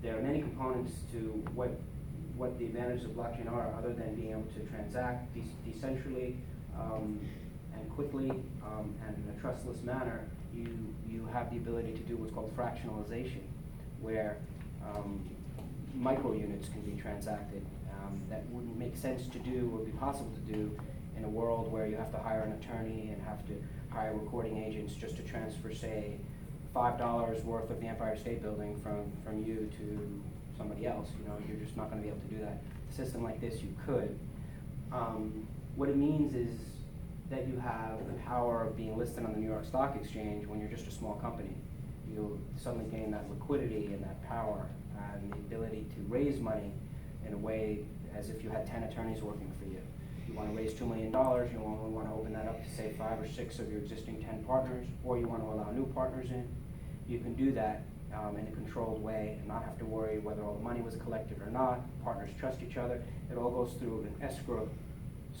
There are many components to what the advantages of blockchain are, other than being able to transact decentrally and quickly and in a trustless manner. You have the ability to do what's called fractionalization, where micro units can be transacted that wouldn't make sense to do or be possible to do in a world where you have to hire an attorney and have to hire recording agents just to transfer, say, $5 worth of the Empire State Building from you to somebody else. You're just not going to be able to do that. A system like this, you could. What it means is that you have the power of being listed on the New York Stock Exchange when you're just a small company. You'll suddenly gain that liquidity and that power and the ability to raise money in a way as if you had 10 attorneys working for you. You want to raise $2 million, you only want to open that up to, say, 5 or 6 of your existing 10 partners, or you want to allow new partners in. You can do that in a controlled way and not have to worry whether all the money was collected or not. Partners trust each other. It all goes through an escrow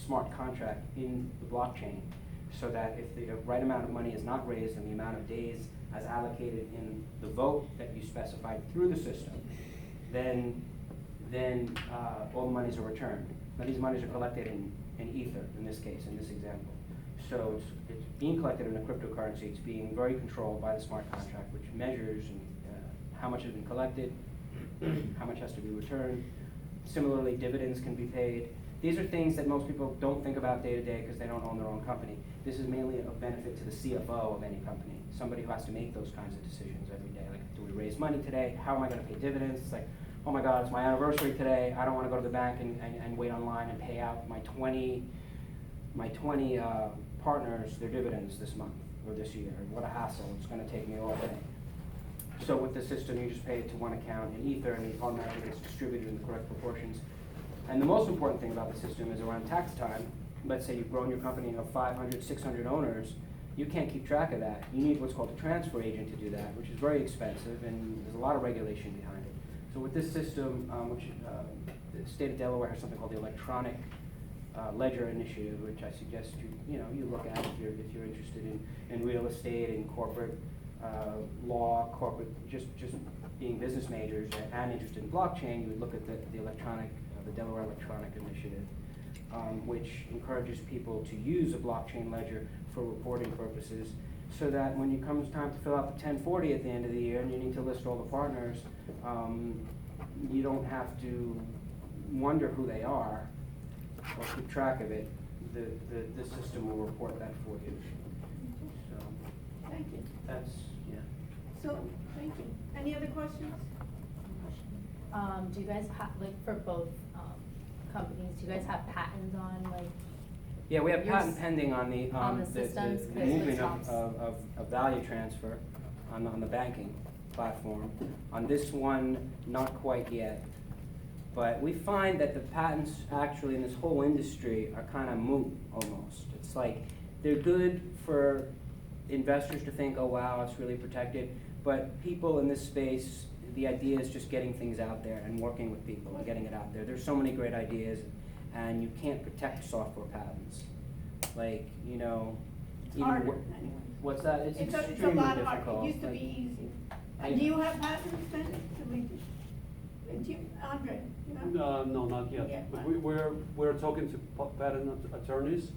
smart contract in the blockchain, so that if the right amount of money is not raised in the amount of days as allocated in the vote that you specified through the system, then all the monies are returned. Now these monies are collected in Ether, in this case, in this example. So it's being collected in a cryptocurrency. It's being very controlled by the smart contract, which measures how much has been collected, how much has to be returned. Similarly, dividends can be paid. These are things that most people don't think about day to day because they don't own their own company. This is mainly a benefit to the CFO of any company, somebody who has to make those kinds of decisions every day. Like, do we raise money today? How am I going to pay dividends? It's like, oh my God, it's my anniversary today. I don't want to go to the bank and wait online and pay out my 20 partners their dividends this month or this year. What a hassle. It's going to take me all day. So with the system, you just pay it to one account in Ether, and it automatically gets distributed in the correct proportions. And the most important thing about the system is around tax time. Let's say you've grown your company of 500, 600 owners. You can't keep track of that. You need what's called a transfer agent to do that, which is very expensive, and there's a lot of regulation behind it. So with this system, which the state of Delaware has something called the Electronic Ledger Initiative, which I suggest you look at if you're interested in real estate and corporate law, corporate just being business majors and interested in blockchain. You would look at the Delaware Electronic Initiative, which encourages people to use a blockchain ledger for reporting purposes, so that when it comes time to fill out the 1040 at the end of the year and you need to list all the partners, you don't have to wonder who they are or keep track of it. The system will report that for you. So Thank you. that's, yeah. So, thank you. Any other questions? Do you guys have, like, for both companies, do you guys have patents on, like? Yeah, we have Yours- patent pending on the on the systems, the 'cause what movement stops? of value transfer on the banking platform. On this one, not quite yet. But we find that the patents actually in this whole industry are kind of moot almost. It's like they're good for investors to think, oh wow, it's really protected. But people in this space, the idea is just getting things out there and working with people and getting it out there. There's so many great ideas, and you can't protect software patents. Like, you know, It's harder, wh- anyway. what's that? It's It's a extremely lot difficult. harder. It used to Like, be easy. I- And do you have patents then? Do you, Andre, you have? No, not yet. Yeah, But fine. we're talking to patent attorneys,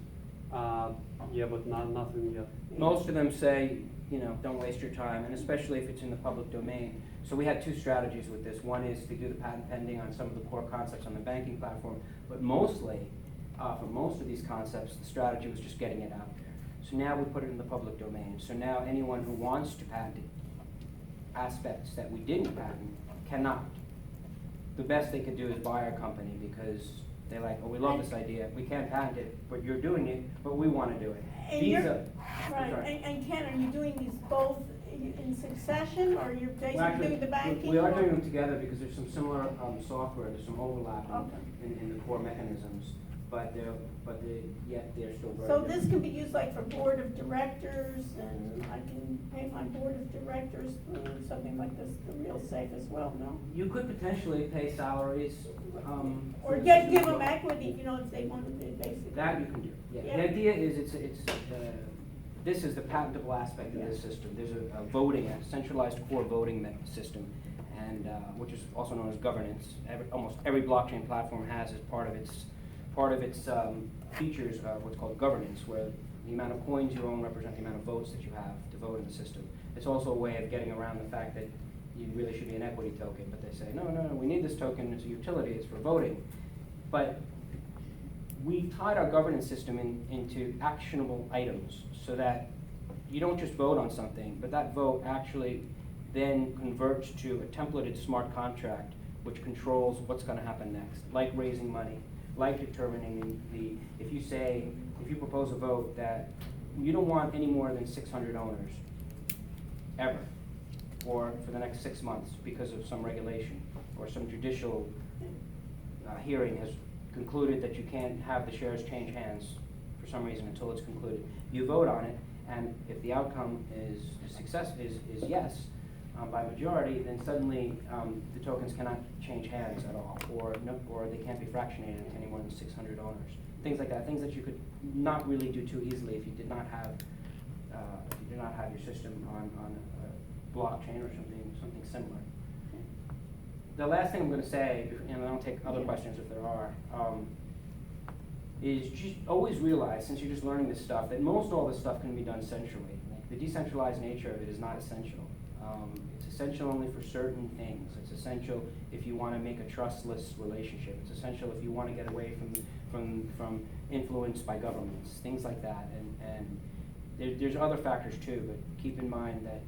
yeah, but nothing yet. Most of them say, you know, don't waste your time, and especially if it's in the public domain. So we had two strategies with this. One is to do the patent pending on some of the core concepts on the banking platform, but mostly, for most of these concepts, the strategy was just getting it out there. So now we put it in the public domain. So now anyone who wants to patent aspects that we didn't patent cannot. The best they could do is buy our company because they're like, oh, we love this idea, we can't patent it, but you're doing it, but we want to do it. And These you're- are, Right, sorry. and Ken, are you doing these both in succession, or you're Well, basically actually, doing the banking? we are one? doing them together because there's some similar software, there's some overlap Okay. in the core mechanisms, but yet they're still very So different. this can be used like for board of directors, and I can pay my board of directors through something like this, the real safe as well, no? You could potentially pay salaries, Or for the give system. them equity, you know, if they wanted to, basically. That you can do, yeah. Yeah. The idea is this is the patentable aspect of this Yeah. system. There's a voting, a centralized core voting system, and, which is also known as governance. Almost every blockchain platform has as part of its features, what's called governance, where the amount of coins you own represent the amount of votes that you have to vote in the system. It's also a way of getting around the fact that you really should be an equity token, but they say, no, we need this token, it's a utility, it's for voting. But we tied our governance system into actionable items so that you don't just vote on something, but that vote actually then converts to a templated smart contract which controls what's going to happen next, like raising money, like determining if you propose a vote that you don't want any more than 600 owners, ever, or for the next 6 months because of some regulation, or some judicial hearing has concluded that you can't have the shares change hands for some reason until it's concluded. You vote on it, and if the outcome is yes, by majority, then suddenly the tokens cannot change hands at all, or they can't be fractionated into any more than 600 owners. Things like that, things that you could not really do too easily if you did not have your system on a blockchain or something similar. The last thing I'm going to say, and I'll take other questions if there are, is just always realize, since you're just learning this stuff, that most all this stuff can be done centrally. Like, the decentralized nature of it is not essential. It's essential only for certain things. It's essential if you want to make a trustless relationship. It's essential if you want to get away from influence by governments, things like that. And there's other factors too, but keep in mind that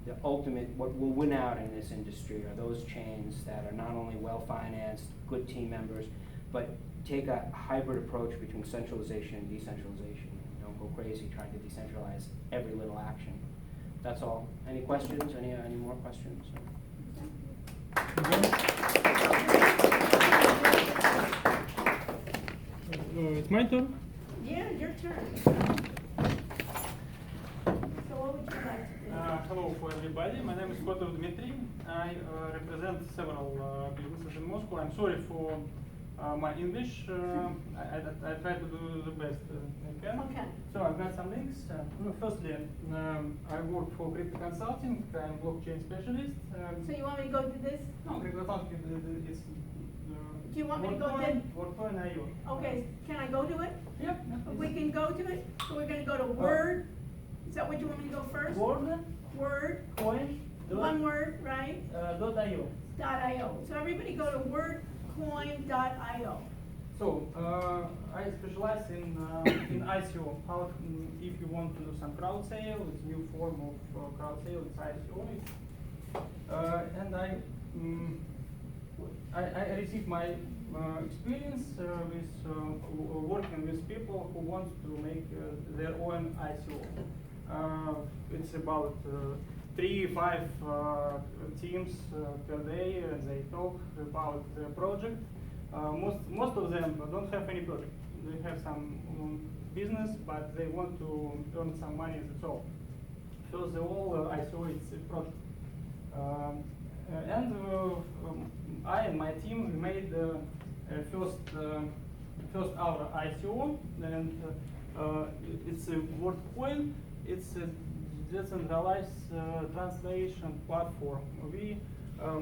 the ultimate, what will win out in this industry are those chains that are not only well-financed, good team members, but take a hybrid approach between centralization and decentralization. Don't go crazy trying to decentralize every little action. That's all. Any questions? Any more questions? It's my turn. Yeah, your turn. So what would you like to do? Hello for everybody. My name is Kotov Dmitry. I represent several businesses in Moscow. I'm sorry for my English. I try to do the best I can. Okay. So I've got some links. Firstly, I work for crypto consulting. I'm blockchain specialist. So you want me to go to this? No, crypto consulting is Do you want me to go to? WorkCoin.io. Okay, can I go to it? Yep. We can go to it? So we're gonna go to Word? Is that what you want me to go first? Word, Coin. one word, right? .io. .io. So everybody go to wordcoin.io. So, I specialize in ICO. If you want to do some crowd sale, it's a new form of crowd sale, it's ICO. And I received my experience with working with people who want to make their own ICO. It's about 3-5 teams per day, and they talk about the project. Most of them don't have any project. They have some business, but they want to earn some money. That's all. First of all, ICO is a project, and I and my team made first our ICO, and it's a WordCoin. It's a decentralized translation platform. We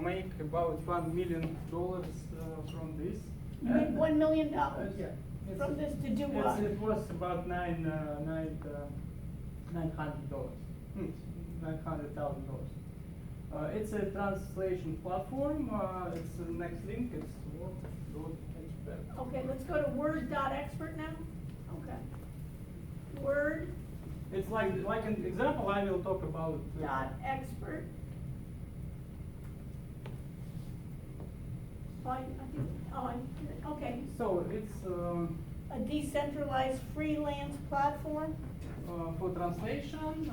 make about $1 million from this. You made $1 million Yeah. from this to do what? It was about $900,000. It's a translation platform. It's the next link. It's word.expert. Okay, let's go to word.expert now. Okay. Word It's like an example. I will talk about. dot expert. Okay. So it's A decentralized freelance platform. for translation,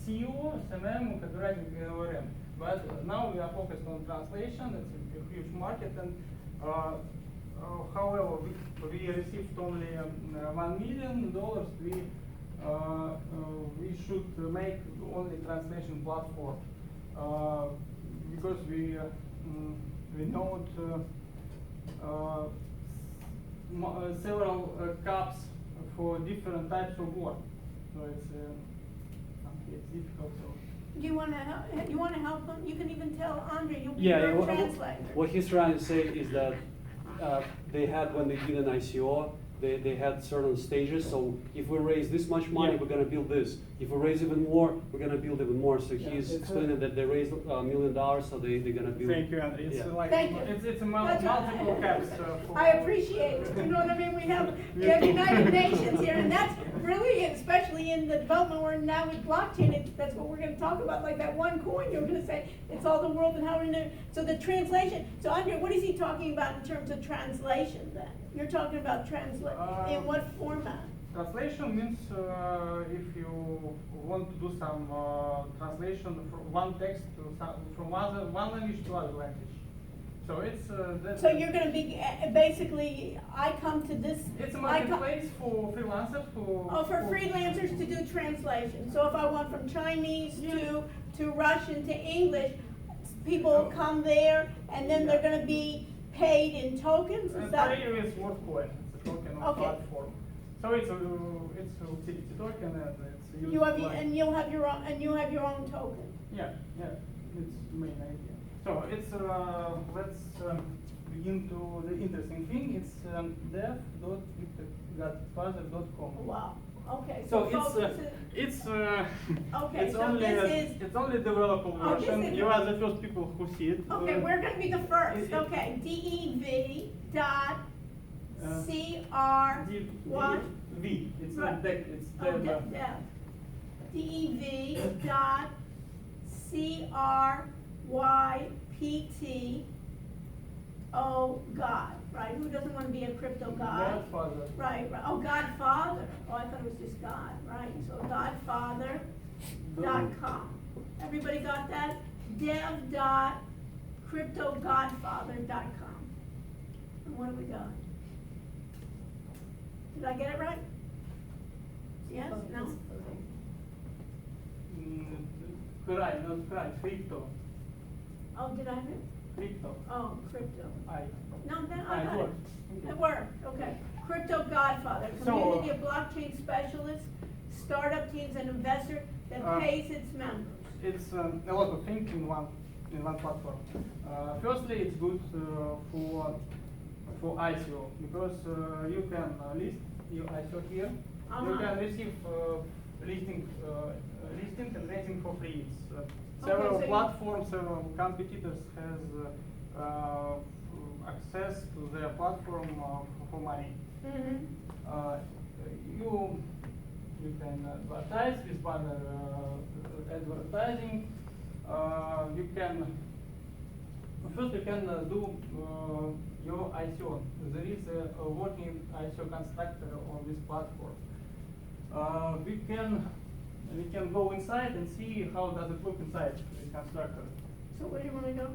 SEO, SMM, copywriting, VRM. But now we are focused on translation. It's a huge market, and however, we received only $1 million. We should make only translation platform because we note several caps for different types of work. So it's difficult. So. Do you want to help them? You can even tell Andre you'll be Yeah, your what translator. what he's trying to say is that they had, when they did an ICO, they had certain stages. So if we raise this much money, Yeah. we're gonna build this. If we raise even more, we're gonna build even more. So Yeah, he's it's explaining that they raised $1 million, so they're gonna build. Thank you, Andrei. It's Yeah. like Thank you. it's a That's multiple right. caps. For I appreciate it. You know what I mean? We have United Nations here, and that's brilliant, especially in the development we're in now with blockchain. That's what we're going to talk about, like that one coin. You're going to say it's all the world and how we're going to. So the translation. So Andre, what is he talking about in terms of translation? Then you're talking about translate in what format? Translation means if you want to do some translation from one text to from one language to other language. So it's So you're going to be basically, I come to this. it's a I come- marketplace for freelancers Oh, for freelancers to do translation. So if I want from Chinese to Russian to English, people come there and then they're gonna be paid in tokens, is that? Pay is WordCoin. It's a token of Okay. platform. So it's a utility token, and it's used You have, like- and you have your own token. Yeah, it's the main idea. So it's let's begin to the interesting thing. It's dev.godfather.com. Wow, okay. So folks, this is- it's Okay, it's so only this is- it's only developable Oh, this version. is- You are the first people who see it. Okay, we're gonna be the first, it- okay, DEV dot Uh, CR what? V. It's Right. not deck. It's Oh, dev. dev. DEV dot CRYPT God, right? Who doesn't want to be a crypto god? Godfather. Right, right. Oh, Godfather. Oh, I thought it was just God, right? So Godfather.com. Everybody got that? Dev.cryptogodfather.com. And what do we got? Did I get it right? Yes? No? Cry, not cry. Crypto. Oh, did I have it? Crypto. Oh, crypto. I. No, then I I got it. worked. It worked, okay. Crypto Godfather, So, community of blockchain specialists, startup teams and investor that pays its members. It's a lot of things in one platform. Firstly, it's good for ICO because you can list your ICO here. You can receive listing and rating for free. Several so you- platforms, several competitors has access to their platform for money. Mm-hmm. You can advertise with banner advertising. You can do your ICO. There is a working ICO constructor on this platform. We can we can go inside and see how does it look inside the constructor. So where do you wanna go?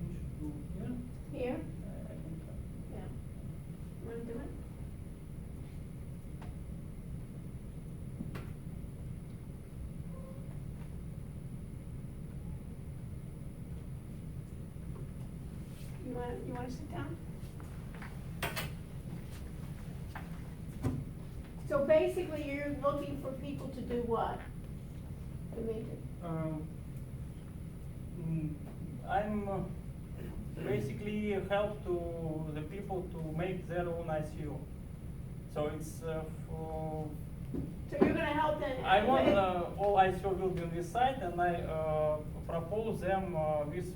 We should go here. Here? I think so. Yeah. You wanna do it? You wanna sit down? So basically, you're looking for people to do what? Dimitri? I'm basically help to the people to make their own ICO. So it's for. So you're gonna help them? I want all ICO will be on this site, and I propose them with.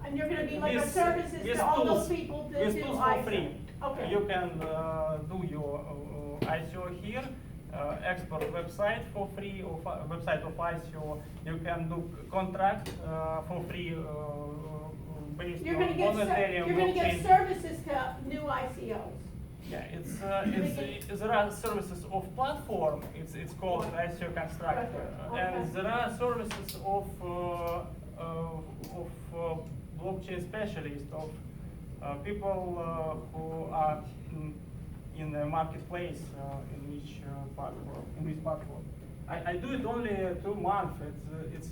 And you're gonna be like a with- services with to all tools, those people that with do tools ISO. for free. Okay. You can do your ICO here, export website for free, or website of ICO. You can do contract for free based You're on gonna get, Ethereum you're gonna get blockchain. services to new ICOs. Yeah, there are services of platform. It's called ICO constructor, Okay. and there are services of blockchain specialists, of people who are in the marketplace in which platform. I do it only 2 months. It's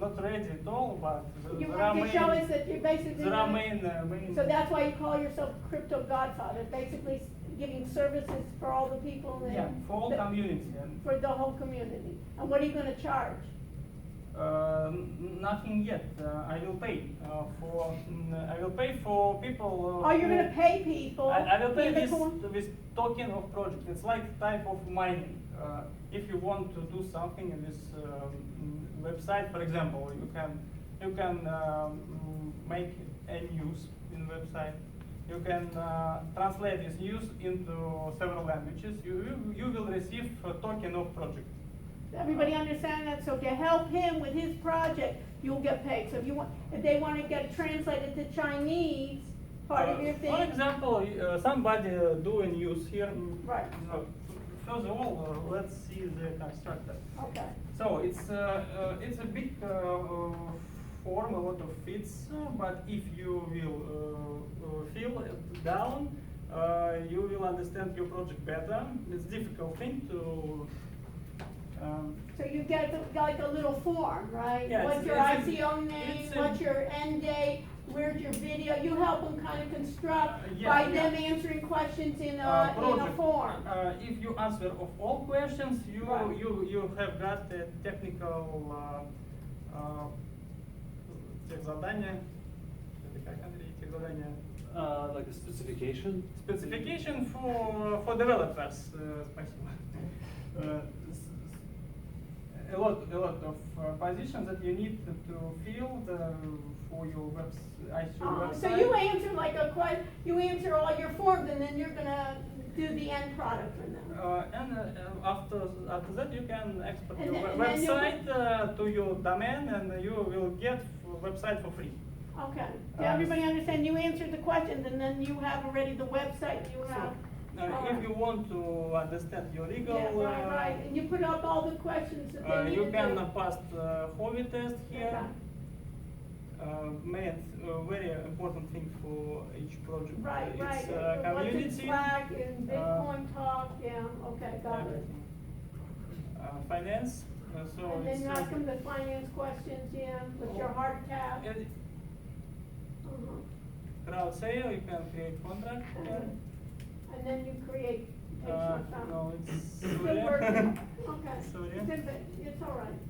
not ready at all, but You there are want to show us main. that you're basically. There are main. So that's why you call yourself Crypto Godfather, basically giving services for all the people and. Yeah, for all community. And For the whole community. And what are you gonna charge? nothing yet. I will pay I will pay for people. Oh, you're who- gonna pay people. I will pay in the with coin? token of project. It's like type of mining. If you want to do something in this website, for example, you can make a news in website. You can translate this news into several languages. You will receive a token of project. Everybody understand that? So if you help him with his project, you'll get paid. So if they wanna get it translated to Chinese, part of your thing. For example, somebody doing news here. Right. First of all, let's see the constructor. Okay. So it's a big form, a lot of fits, but if you will fill it down, you will understand your project better. It's a difficult thing to. So you get like a little form, right? Yeah, What's your it's ICO name, it's a- what's your end date, where's your video? You help them kind of construct Yeah, by yeah. them answering questions in a Project. form. If you answer of all questions, Right. you have got a technical техзадание. Это как, Андрей, техзадание? Like a specification? Specification for developers. Спасибо. A lot of positions that you need to fill for your website. So you answer like a you answer all your forms and then you're gonna do the end product for them. And after that, you can export And your then- and then you- website to your domain, and you will get website for free. Okay. Do everybody understand? You answer the questions and then you have already the website, you have. all If right. you want to understand your legal, Yeah, right. And you put up all the questions that they need you to can do. pass Hobby test here. Okay. Made very important thing for each project. Right, It's right. community. What's in Slack and Bitcoin talk, yeah, okay, got it. Everything. Finance. So And then it's you ask them the finance questions, yeah, with your hard cap. and Uh-huh. crowd sale. You can create contract. And then you create patient account. No, it's Still working, okay. Sorry. It's all right.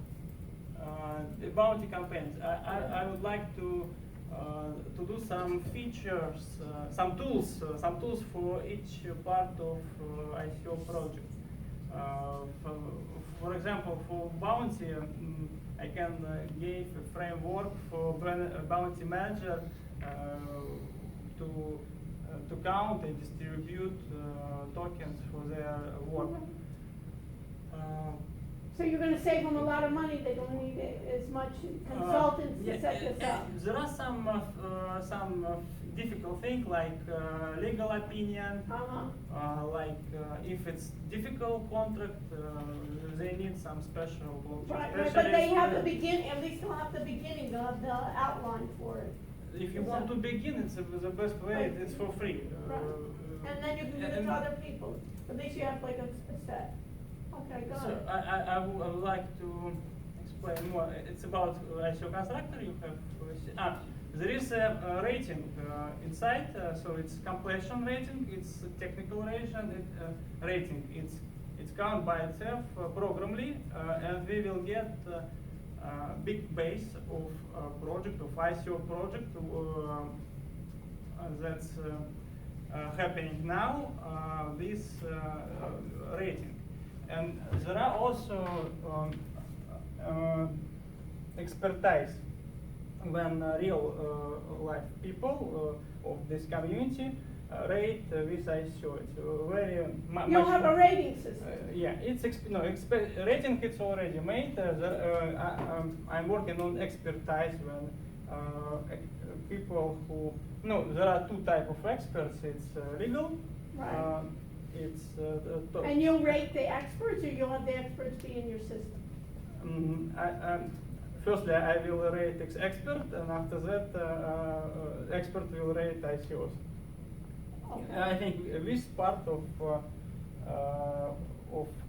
The bounty campaigns. I would like to do some features, some tools for each part of ICO project. For example, for bounty, I can give a framework for bounty manager to count and distribute tokens for their work. So you're gonna save them a lot of money, they don't need as much consultants to set this up. There are some some difficult thing like legal opinion, like if it's difficult contract, they need some special blockchain Right, but specialist. they have the beginning, at least they'll have the beginning, they'll have the outline for it. If you want to begin, it's the best way. Right. It's for free. Right. And then you can give it to other people, at least you have like a set. Okay, got So it. I would like to explain more. It's about ICO constructor. You have there is a rating inside. So it's completion rating. It's a technical rating. It's counted by itself programmably, and we will get big base of project of ICO project that's happening now. This rating. And there are also expertise when real life people of this community rate this ICO. It's very You'll have a rating system. yeah, it's rating. It's already made. I'm working on expertise when people who there are two type of experts. It's legal. Right. It's And you'll rate the experts, or you'll have the experts be in your system? Firstly, I will rate expert, and after that, expert will rate ICOs. Okay. I think this part of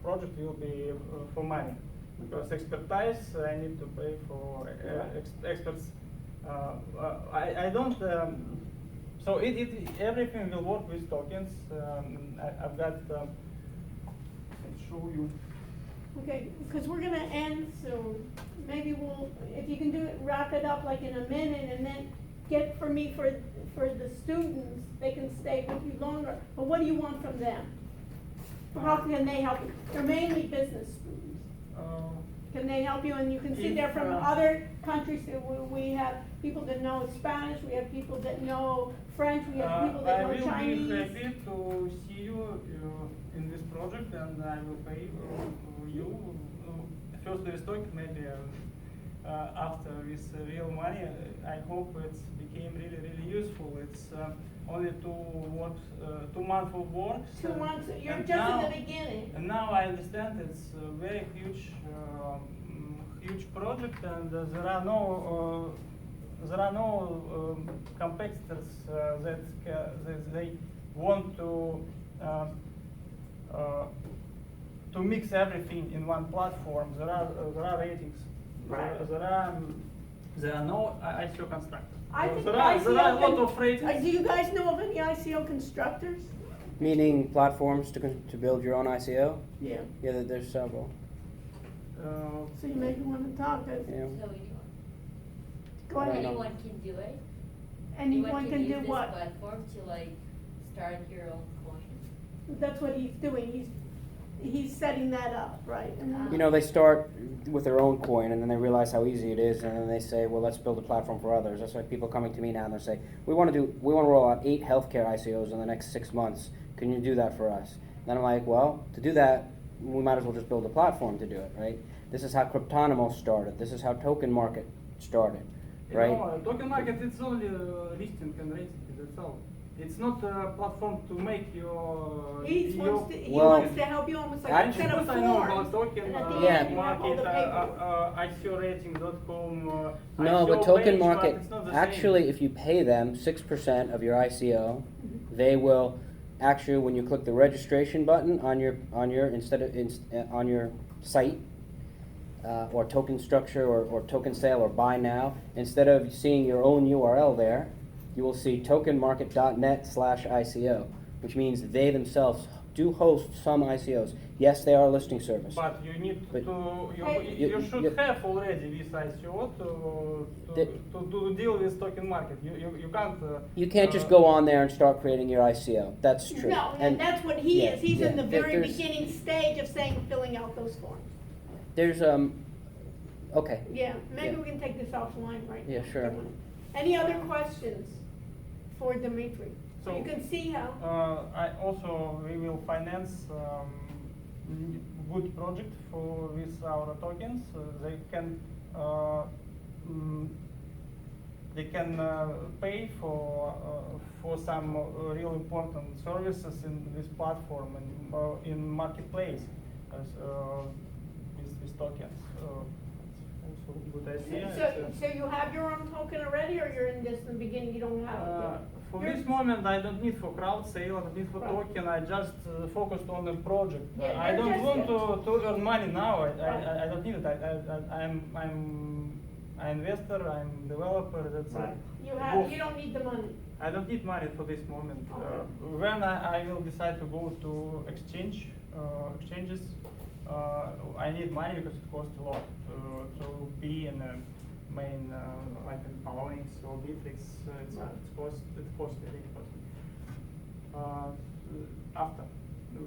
project will be for money, because expertise I need to pay for experts. I don't. So everything will work with tokens. I've got. I'll show you. Okay, because we're gonna end soon. Maybe if you can do it, wrap it up like in a minute, and then get for me for the students, they can stay with you longer. But what do you want from them? How can they help you? They're mainly business students. Can they help you? And you can see they're from other countries. We have people that know Spanish. We have people that know French. We have people that know Chinese. I will be happy to see you in this project, and I will pay you. First there is talk, maybe after with real money. I hope it became really useful. It's only 2 months of work. 2 months. You're and just now, in the beginning. And now I understand it's a very huge project, and there are no competitors that they want to mix everything in one platform. There are ratings. Right. There are no ICO constructors. I think there are a lot of ratings. Do you guys know of any ICO constructors? Meaning platforms to build your own ICO? Yeah. Yeah, there's several. So you maybe want to talk. Yeah. So anyone. Go ahead. Anyone can do it. Anyone can do use what? this platform to like start your own coin. That's what he's doing. He's setting that up, right? And then- You know, they start with their own coin, and then they realize how easy it is, and then they say, well, let's build a platform for others. That's why people coming to me now, and they say, we want to roll out 8 healthcare ICOs in the next 6 months. Can you do that for us? Then I'm like, well, to do that, we might as well just build a platform to do it, right? This is how Cryptonymous started. This is how Token Market started, right? Token market, it's only listing and rating. That's all. It's not a platform to make your. He Well, wants to help you almost like a actually- set of I know about forms. token And at the Yeah. end, you have all market, the paperwork. ICOrating.com. No, but ICO Token page, Market, but it's not the same. actually, if you pay them 6% of your ICO, they will actually, when you click the registration button on your on your site, or token structure or token sale or buy now, instead of seeing your own URL there, you will see tokenmarket.net/ICO, which means they themselves do host some ICOs. Yes, they are a listing service. But you need But- you should you- have already this ICO to deal with token market. You can't. You can't just go on there and start creating your ICO. That's true. No, and that's what he yeah, is. He's in yeah. the very There's- beginning stage of filling out those forms. There's okay. Yeah, maybe Yeah. we can take this offline right now. Yeah, sure. Any other questions for Dimitri? So So- you can see how. We will finance good project with our tokens. They can they can pay for some real important services in this platform and in marketplace with tokens. That's also a good idea. So you have your own token already, or you're in this in the beginning, you don't have it yet? For You're- this moment, I don't need for crowd sale, I don't need for Right. token, I just focused on the project. Yeah, I you're don't just- want to earn money now, Right. I don't need it, I'm investor, I'm developer, that's it. Right. Both. You don't need the money. I don't need money for this moment. Okay. When I will decide to go to exchanges, I need money because it costs a lot to be in a main, like in Polonis or Bitrix, it costs very costly. After,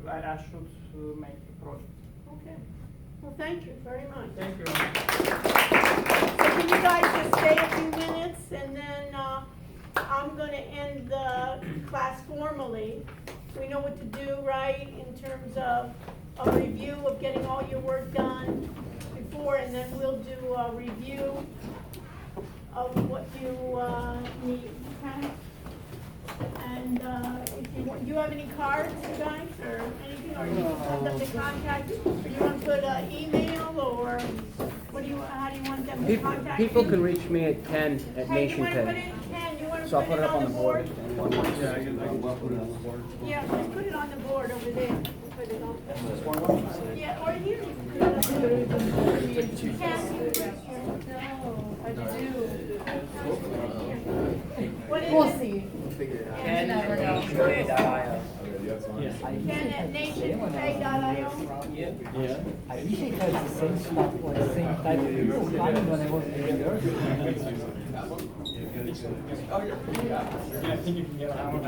I should make the project. Okay. Well, thank you very much. Thank you. So can you guys just stay a few minutes, and then I'm gonna end the class formally. We know what to do, right, in terms of a review of getting all your work done before, and then we'll do a review of what you need, okay? And if you have any cards, you guys, or anything, or you can send them to contact, or you want to put an email, or how do you want them to contact you? People can reach me at Ken at Hey, you wanna put it NationPay. in, Ken, you wanna So I'll put it on the board? Yeah, I can put it on the board. Yeah, just put it on the board over there. Put it on. Yeah, or here. You can put it on the- Ken, what is it? We'll see. Ken never know. Ken at nationpay.io. I usually has the same stuff, like the same type of people coming when I was in university. I think you can get around.